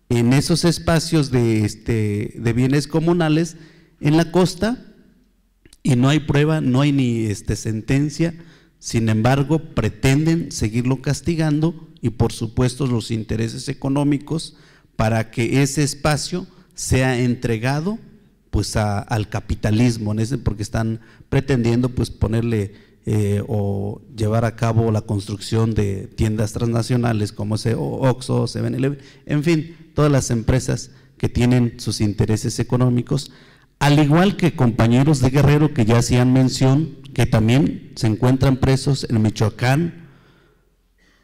en esos espacios de bienes comunales en la costa, y no hay prueba, no hay ni sentencia. Sin embargo, pretenden seguirlo castigando, y por supuesto los intereses económicos para que ese espacio sea entregado pues al capitalismo, porque están pretendiendo pues ponerle o llevar a cabo la construcción de tiendas transnacionales como Oxxo, 7-Eleven, en fin, todas las empresas que tienen sus intereses económicos, al igual que compañeros de Guerrero que ya hacían mención, que también se encuentran presos en Michoacán.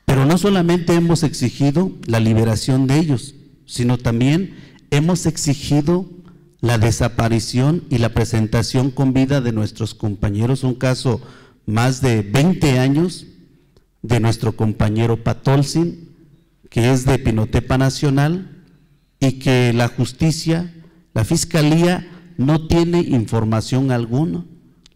Pero no solamente hemos exigido la liberación de ellos, sino también hemos exigido la desaparición y la presentación con vida de nuestros compañeros. Un caso más de 20 años de nuestro compañero Patolsin, que es de Pinotepa Nacional, y que la justicia, la fiscalía no tiene información alguna.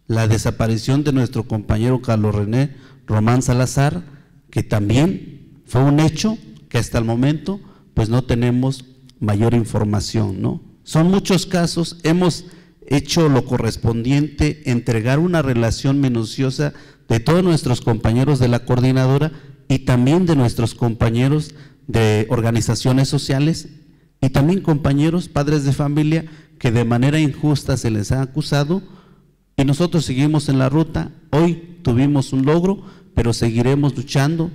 La desaparición de nuestro compañero Carlos René Román Salazar, que también fue un hecho que hasta el momento pues no tenemos mayor información, ¿no? Son muchos casos, hemos hecho lo correspondiente, entregar una relación minuciosa de todos nuestros compañeros de la coordinadora y también de nuestros compañeros de organizaciones sociales y también compañeros padres de familia que de manera injusta se les ha acusado, y nosotros seguimos en la ruta. Hoy tuvimos un logro, pero seguiremos luchando,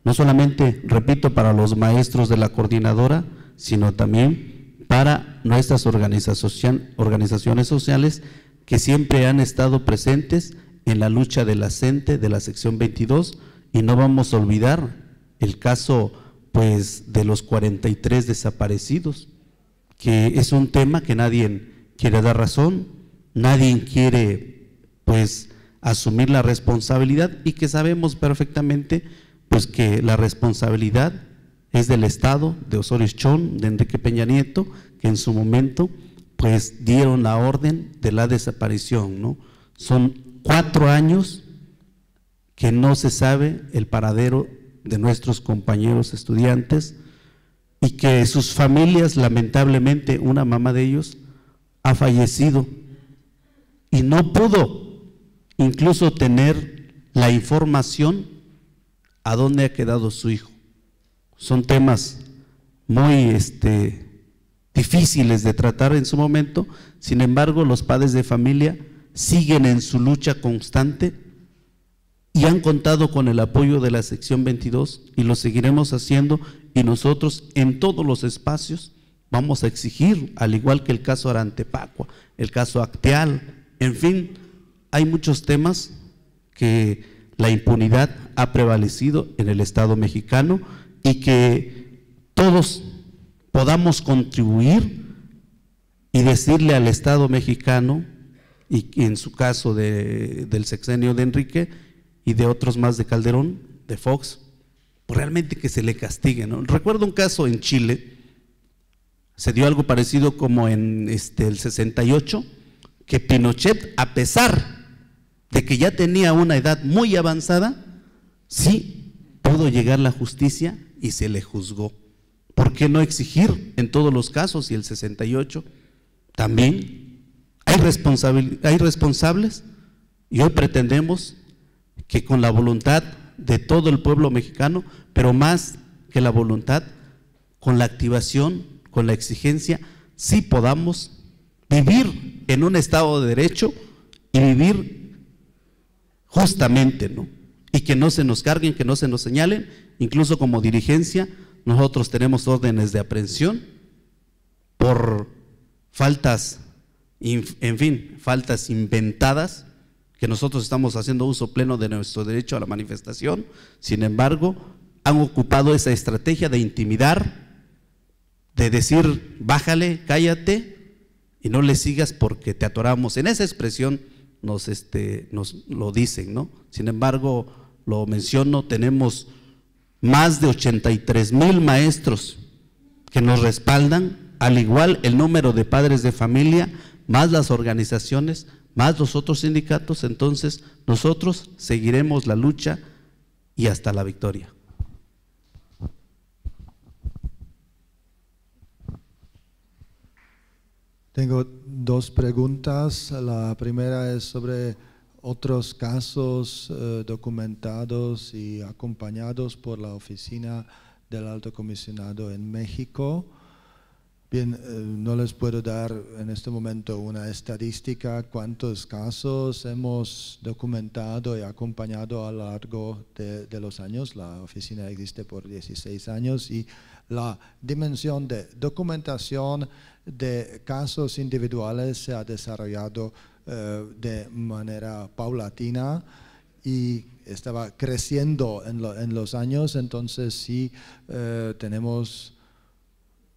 no solamente, repito, para los maestros de la coordinadora, sino también para nuestras organizaciones sociales que siempre han estado presentes en la lucha de la CENTE, de la sección 22, y no vamos a olvidar el caso pues de los 43 desaparecidos, que es un tema que nadie quiere dar razón, nadie quiere pues asumir la responsabilidad, y que sabemos perfectamente pues que la responsabilidad es del Estado, de Osorio Chong, de Enrique Peña Nieto, que en su momento pues dieron la orden de la desaparición, ¿no? Son 4 años que no se sabe el paradero de nuestros compañeros estudiantes, y que sus familias, lamentablemente, una mamá de ellos ha fallecido y no pudo incluso tener la información a dónde ha quedado su hijo. Son temas muy difíciles de tratar en su momento. Sin embargo, los padres de familia siguen en su lucha constante y han contado con el apoyo de la sección 22, y lo seguiremos haciendo, y nosotros en todos los espacios vamos a exigir, al igual que el caso Arantepacua, el caso Acteal, en fin, hay muchos temas que la impunidad ha prevalecido en el Estado mexicano, y que todos podamos contribuir y decirle al Estado mexicano, y en su caso del sexenio de Enrique y de otros más de Calderón, de Fox, pues realmente que se le castigue, ¿no? Recuerdo un caso en Chile, se dio algo parecido como en el 68, que Pinochet, a pesar de que ya tenía una edad muy avanzada, sí pudo llegar la justicia y se le juzgó. ¿Por qué no exigir en todos los casos? Y el 68 también hay responsables, y hoy pretendemos que con la voluntad de todo el pueblo mexicano, pero más que la voluntad, con la activación, con la exigencia, sí podamos vivir en un Estado de Derecho y vivir justamente, ¿no? Y que no se nos carguen, que no se nos señalen. Incluso como dirigencia, nosotros tenemos órdenes de aprehensión por faltas, en fin, faltas inventadas, que nosotros estamos haciendo uso pleno de nuestro derecho a la manifestación. Sin embargo, han ocupado esa estrategia de intimidar, de decir bájale, cállate y no le sigas porque te atoramos. En esa expresión nos lo dicen, ¿no? Sin embargo, lo menciono, tenemos más de 83,000 maestros que nos respaldan, al igual el número de padres de familia, más las organizaciones, más los otros sindicatos. Entonces nosotros seguiremos la lucha y hasta la victoria. Tengo 2 preguntas. La primera es sobre otros casos documentados y acompañados por la Oficina del Alto Comisionado en México. Bien, no les puedo dar en este momento una estadística cuántos casos hemos documentado y acompañado a lo largo de los años. La oficina existe por 16 años y la dimensión de documentación de casos individuales se ha desarrollado de manera paulatina y estaba creciendo en los años. Entonces sí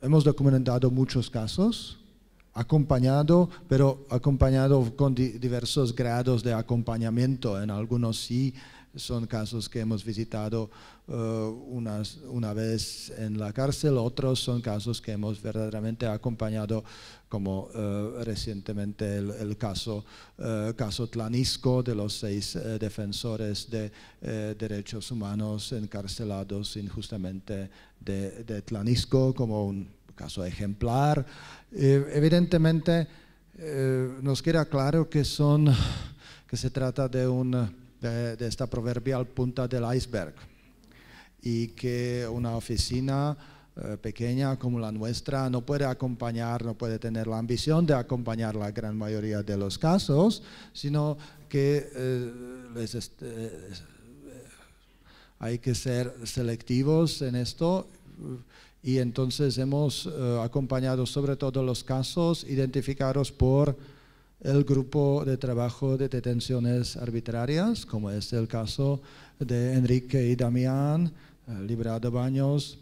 hemos documentado muchos casos, pero acompañado con diversos grados de acompañamiento. En algunos sí son casos que hemos visitado una vez en la cárcel, otros son casos que hemos verdaderamente acompañado, como recientemente el caso Tlanisco, de los 6 defensores de derechos humanos encarcelados injustamente de Tlanisco, como un caso ejemplar. Evidentemente nos queda claro que se trata de esta proverbial punta del iceberg, y que una oficina pequeña como la nuestra no puede acompañar, no puede tener la ambición de acompañar la gran mayoría de los casos, sino que hay que ser selectivos en esto, y entonces hemos acompañado sobre todo los casos identificados por el grupo de trabajo de detenciones arbitrarias, como es el caso de Enrique y Damián, Librado Baños,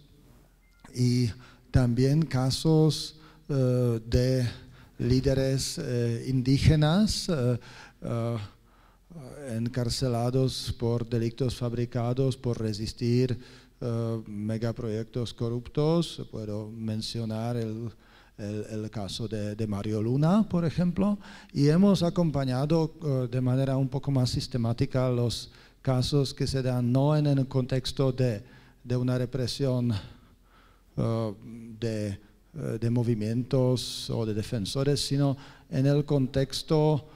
y también casos de líderes indígenas encarcelados por delitos fabricados, por resistir megaproyectos corruptos. Puedo mencionar el caso de Mario Luna, por ejemplo, y hemos acompañado de manera un poco más sistemática los casos que se dan no en el contexto de una represión de movimientos o de defensores, sino en el contexto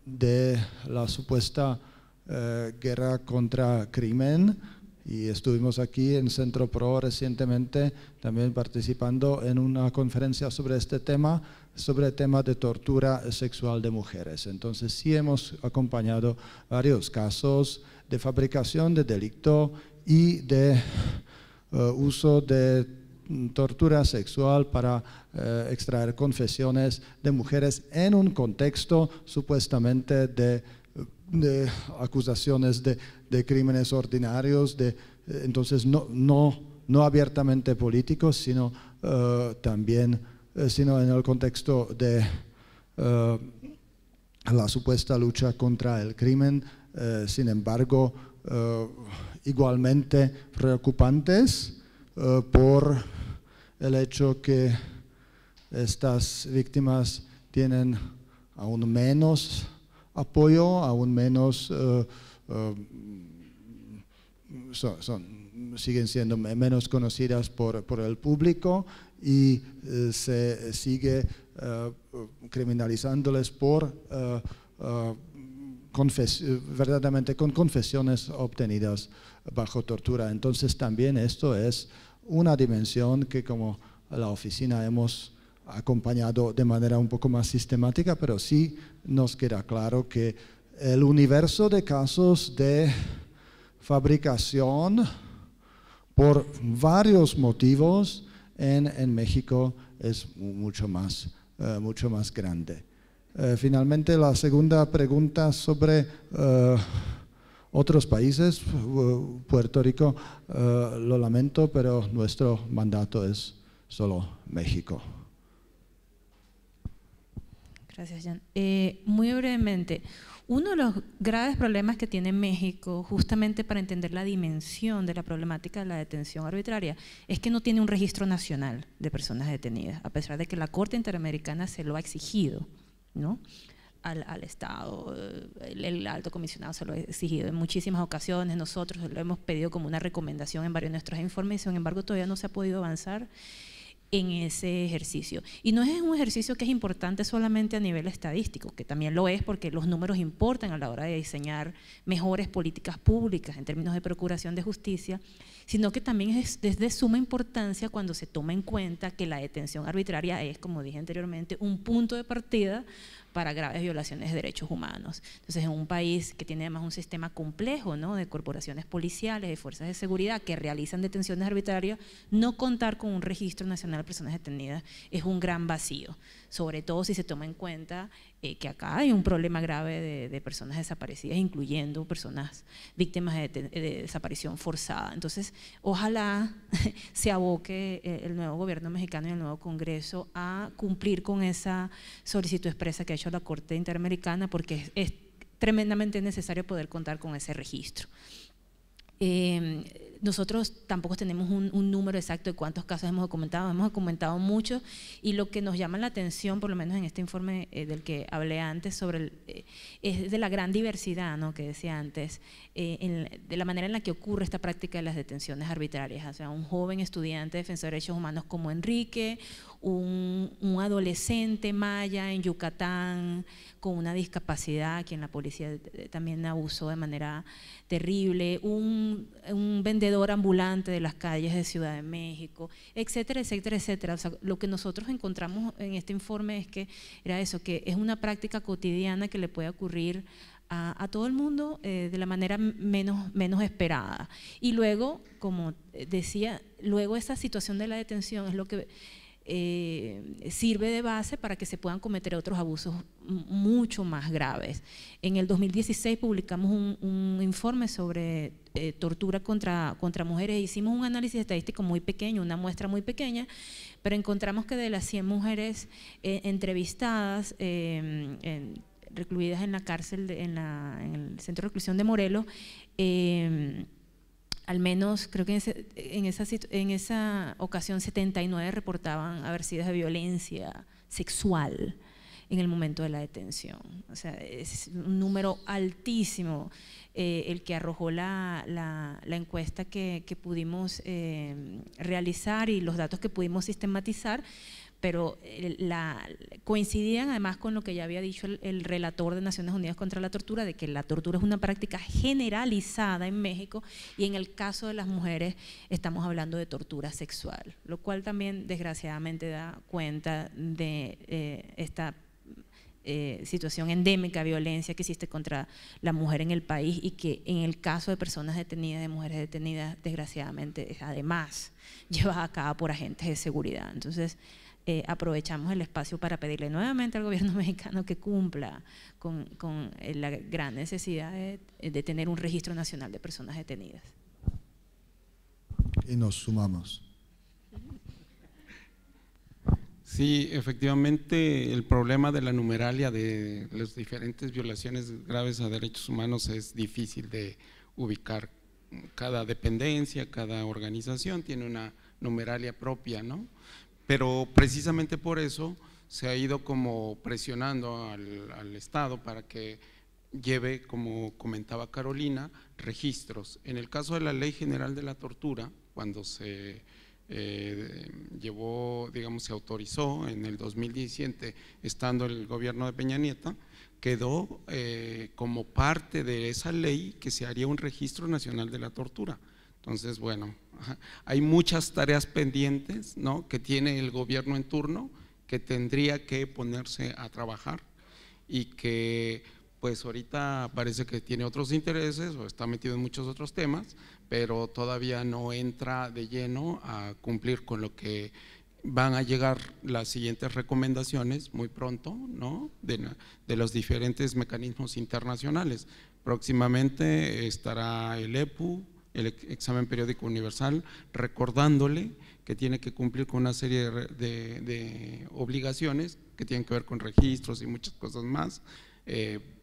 de la supuesta guerra contra crimen. Y estuvimos aquí en Centro Pro recientemente también participando en una conferencia sobre este tema, sobre el tema de tortura sexual de mujeres. Entonces sí hemos acompañado varios casos de fabricación de delito y de uso de tortura sexual para extraer confesiones de mujeres en un contexto supuestamente de acusaciones de crímenes ordinarios, entonces no abiertamente políticos, sino también sino en el contexto de la supuesta lucha contra el crimen. Sin embargo, igualmente preocupantes por el hecho que estas víctimas tienen aún menos apoyo, aún menos, siguen siendo menos conocidas por el público, y se sigue criminalizándoles por verdaderamente con confesiones obtenidas bajo tortura. Entonces también esto es una dimensión que como la oficina hemos acompañado de manera un poco más sistemática, pero sí nos queda claro que el universo de casos de fabricación por varios motivos en México es mucho más grande. Finalmente, la segunda pregunta sobre otros países, Puerto Rico, lo lamento, pero nuestro mandato es solo México. Gracias, Jan. Muy brevemente, uno de los graves problemas que tiene México, justamente para entender la dimensión de la problemática de la detención arbitraria, es que no tiene un registro nacional de personas detenidas, a pesar de que la Corte Interamericana se lo ha exigido, ¿no? Al Estado, el alto comisionado se lo ha exigido en muchísimas ocasiones, nosotros lo hemos pedido como una recomendación en varios de nuestros informes, sin embargo todavía no se ha podido avanzar en ese ejercicio. Y no es un ejercicio que es importante solamente a nivel estadístico, que también lo es porque los números importan a la hora de diseñar mejores políticas públicas en términos de procuración de justicia, sino que también es de suma importancia cuando se toma en cuenta que la detención arbitraria es, como dije anteriormente, un punto de partida para graves violaciones de derechos humanos. Entonces, en un país que tiene además un sistema complejo, ¿no?, de corporaciones policiales, de fuerzas de seguridad que realizan detenciones arbitrarias, no contar con un registro nacional de personas detenidas es un gran vacío, sobre todo si se toma en cuenta que acá hay un problema grave de personas desaparecidas, incluyendo personas víctimas de desaparición forzada. Entonces, ojalá se aboque el nuevo gobierno mexicano y el nuevo Congreso a cumplir con esa solicitud expresa que ha hecho la Corte Interamericana, porque es tremendamente necesario poder contar con ese registro. Nosotros tampoco tenemos un número exacto de cuántos casos hemos documentado mucho, y lo que nos llama la atención, por lo menos en este informe del que hablé antes, es de la gran diversidad, ¿no?, que decía antes, de la manera en la que ocurre esta práctica de las detenciones arbitrarias. O sea, un joven estudiante defensor de derechos humanos como Enrique, un adolescente maya en Yucatán con una discapacidad, quien la policía también abusó de manera terrible, un vendedor vendedor ambulante de las calles de Ciudad de México, etcétera, etcétera, etcétera. O sea, lo que nosotros encontramos en este informe es que era eso, que es una práctica cotidiana que le puede ocurrir a todo el mundo de la manera menos esperada. Y luego, como decía, luego esa situación de la detención es lo que sirve de base para que se puedan cometer otros abusos mucho más graves. En el 2016 publicamos un informe sobre tortura contra mujeres. Hicimos un análisis estadístico muy pequeño, una muestra muy pequeña, pero encontramos que de las 100 mujeres entrevistadas, recluidas en la cárcel, en el centro de reclusión de Morelos, al menos creo que en esa ocasión 79 reportaban haber sido de violencia sexual en el momento de la detención. O sea, es un número altísimo el que arrojó la encuesta que pudimos realizar y los datos que pudimos sistematizar, pero coincidían además con lo que ya había dicho el relator de Naciones Unidas contra la Tortura, de que la tortura es una práctica generalizada en México, y en el caso de las mujeres estamos hablando de tortura sexual, lo cual también desgraciadamente da cuenta de esta situación endémica de violencia que existe contra la mujer en el país, y que en el caso de personas detenidas, de mujeres detenidas, desgraciadamente es además llevada a cabo por agentes de seguridad. Entonces, aprovechamos el espacio para pedirle nuevamente al gobierno mexicano que cumpla con la gran necesidad de tener un registro nacional de personas detenidas. Y nos sumamos. Sí, efectivamente el problema de la numeralia de las diferentes violaciones graves a derechos humanos es difícil de ubicar. Cada dependencia, cada organización tiene una numeralia propia, ¿no? Pero precisamente por eso se ha ido como presionando al Estado para que lleve, como comentaba Carolina, registros. En el caso de la Ley General de la Tortura, cuando se llevó, digamos, se autorizó en el 2017, estando el gobierno de Peña Nieto, quedó como parte de esa ley que se haría un registro nacional de la tortura. Entonces, bueno, hay muchas tareas pendientes, ¿no?, que tiene el gobierno en turno, que tendría que ponerse a trabajar, y que pues ahorita parece que tiene otros intereses o está metido en muchos otros temas, pero todavía no entra de lleno a cumplir con lo que van a llegar las siguientes recomendaciones muy pronto, ¿no?, de los diferentes mecanismos internacionales. Próximamente estará el EPU, el examen periódico universal, recordándole que tiene que cumplir con una serie de obligaciones que tienen que ver con registros y muchas cosas más.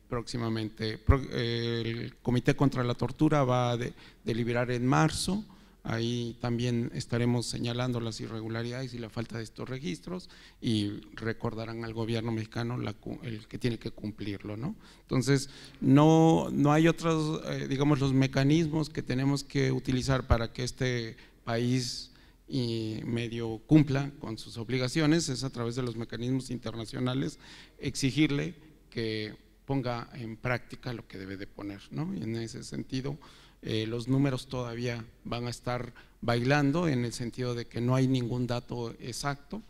Próximamente el Comité contra la Tortura va a deliberar en marzo. Ahí también estaremos señalando las irregularidades y la falta de estos registros, y recordarán al gobierno mexicano el que tiene que cumplirlo, ¿no? Entonces, no hay otros, digamos, los mecanismos que tenemos que utilizar para que este país medio cumpla con sus obligaciones, es a través de los mecanismos internacionales exigirle que ponga en práctica lo que debe de poner, ¿no? Y en ese sentido, los números todavía van a estar bailando, en el sentido de que no hay ningún dato exacto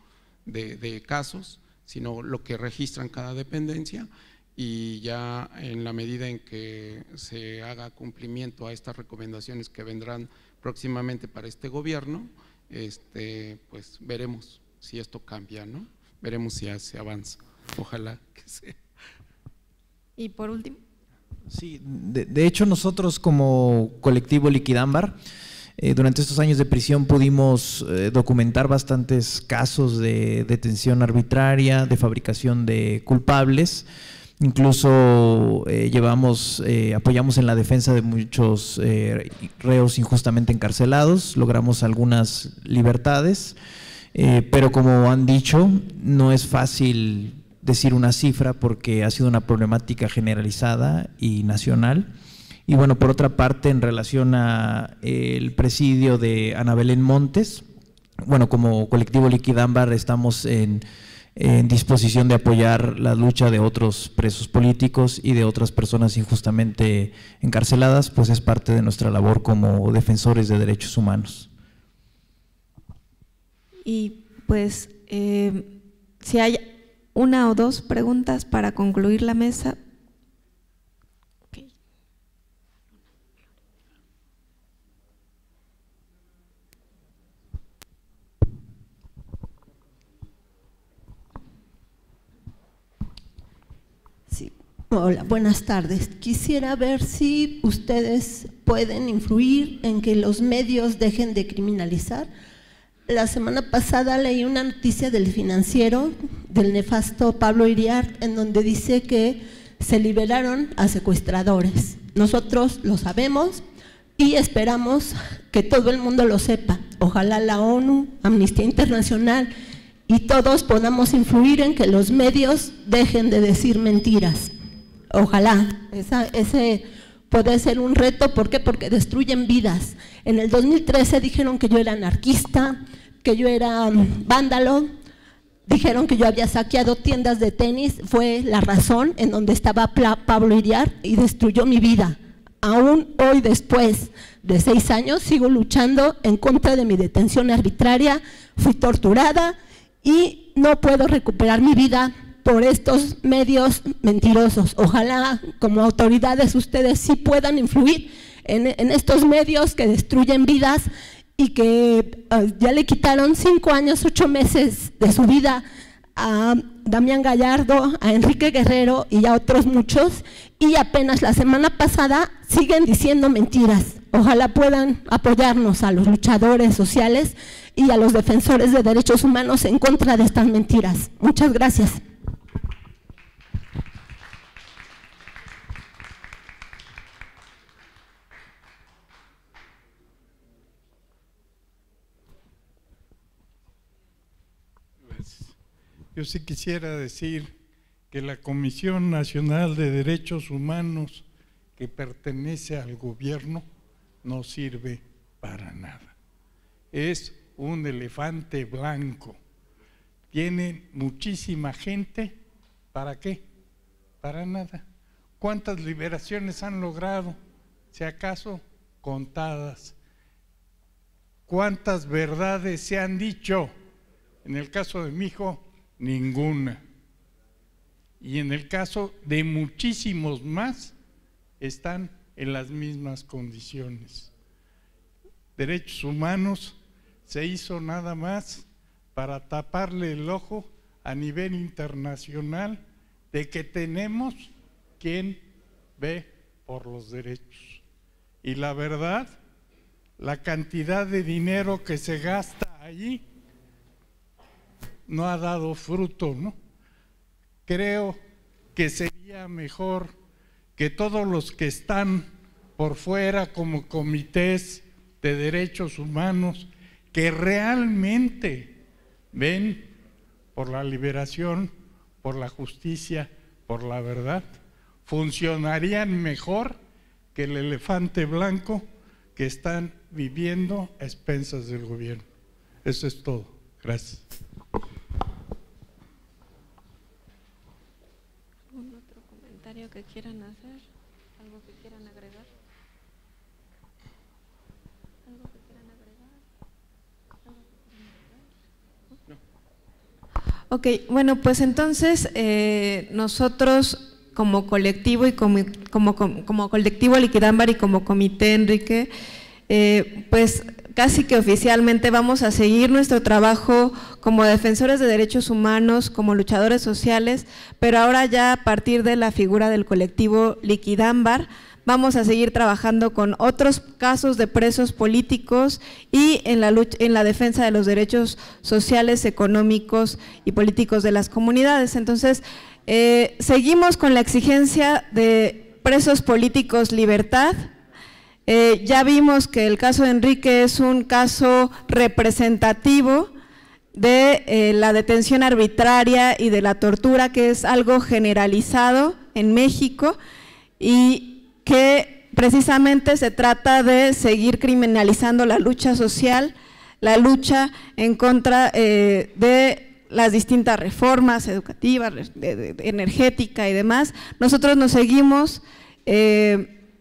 de casos, sino lo que registran cada dependencia, y ya en la medida en que se haga cumplimiento a estas recomendaciones que vendrán próximamente para este gobierno, pues veremos si esto cambia, ¿no? Veremos si se avanza, ojalá que sea. Y por último. Sí, de hecho nosotros como colectivo Liquidámbar, durante estos años de prisión pudimos documentar bastantes casos de detención arbitraria, de fabricación de culpables. Incluso apoyamos en la defensa de muchos reos injustamente encarcelados, logramos algunas libertades, pero como han dicho, no es fácil decir una cifra porque ha sido una problemática generalizada y nacional. Y bueno, por otra parte, en relación a el presidio de Ana Belén Montes, bueno, como colectivo Liquidámbar estamos en en disposición de apoyar la lucha de otros presos políticos y de otras personas injustamente encarceladas, pues es parte de nuestra labor como defensores de derechos humanos. Y pues si hay una o dos preguntas para concluir la mesa. Sí. Hola, buenas tardes. Quisiera ver si ustedes pueden influir en que los medios dejen de criminalizar. La semana pasada leí una noticia del Financiero, del nefasto Pablo Iriart, en donde dice que se liberaron a secuestradores. Nosotros lo sabemos y esperamos que todo el mundo lo sepa. Ojalá la ONU, Amnistía Internacional y todos podamos influir en que los medios dejen de decir mentiras. Ojalá, ese puede ser un reto. ¿Por qué? Porque destruyen vidas. En el 2013 dijeron que yo era anarquista, que yo era vándalo, dijeron que yo había saqueado tiendas de tenis, fue La Razón, en donde estaba Pablo Iriart, y destruyó mi vida. Aún hoy, después de 6 años, sigo luchando en contra de mi detención arbitraria, fui torturada y no puedo recuperar mi vida por estos medios mentirosos. Ojalá como autoridades ustedes sí puedan influir en estos medios que destruyen vidas y que ya le quitaron 5 años, 8 meses de su vida a Damián Gallardo, a Enrique Guerrero y a otros muchos, y apenas la semana pasada siguen diciendo mentiras. Ojalá puedan apoyarnos a los luchadores sociales y a los defensores de derechos humanos en contra de estas mentiras. Muchas gracias. Yo sí quisiera decir que la Comisión Nacional de Derechos Humanos, que pertenece al gobierno, no sirve para nada. Es un elefante blanco. Tiene muchísima gente. ¿Para qué? Para nada. ¿Cuántas liberaciones han logrado? Si acaso contadas. ¿Cuántas verdades se han dicho? En el caso de mi hijo, ninguna. Y en el caso de muchísimos más, están en las mismas condiciones. Derechos humanos se hizo nada más para taparle el ojo a nivel internacional de que tenemos quien ve por los derechos. Y la verdad, la cantidad de dinero que se gasta allí no ha dado fruto, ¿no? Creo que sería mejor que todos los que están por fuera como comités de derechos humanos, que realmente ven por la liberación, por la justicia, por la verdad, funcionarían mejor que el elefante blanco que están viviendo a expensas del gobierno. Eso es todo. Gracias. ¿Algún otro comentario que quieran hacer? ¿Algo que quieran agregar? ¿Algo que quieran agregar? ¿Algo que quieran agregar? No. Ok, bueno, pues entonces nosotros como colectivo y como colectivo Liquidámbar y como comité Enrique, pues casi que oficialmente vamos a seguir nuestro trabajo como defensores de derechos humanos, como luchadores sociales, pero ahora ya a partir de la figura del colectivo Liquidámbar, vamos a seguir trabajando con otros casos de presos políticos y en la lucha, en la defensa de los derechos sociales, económicos y políticos de las comunidades. Entonces, seguimos con la exigencia de presos políticos libertad. Ya vimos que el caso de Enrique es un caso representativo de la detención arbitraria y de la tortura, que es algo generalizado en México y que precisamente se trata de seguir criminalizando la lucha social, la lucha en contra de las distintas reformas educativas, energética y demás, nosotros nos seguimos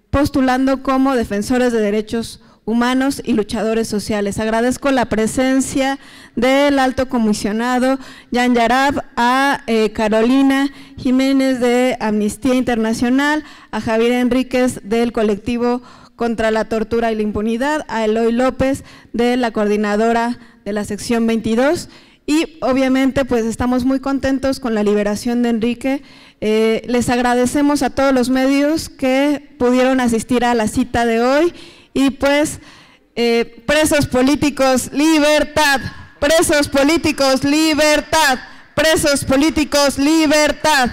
postulando como defensores de derechos humanos y luchadores sociales. Agradezco la presencia del alto comisionado Jan Yarab, a Carolina Jiménez de Amnistía Internacional, a Javier Enríquez del colectivo contra la tortura y la impunidad, a Eloy López de la coordinadora de la sección 22 y obviamente pues estamos muy contentos con la liberación de Enrique. Les agradecemos a todos los medios que pudieron asistir a la cita de hoy y pues presos políticos, libertad, presos políticos, libertad, presos políticos, libertad.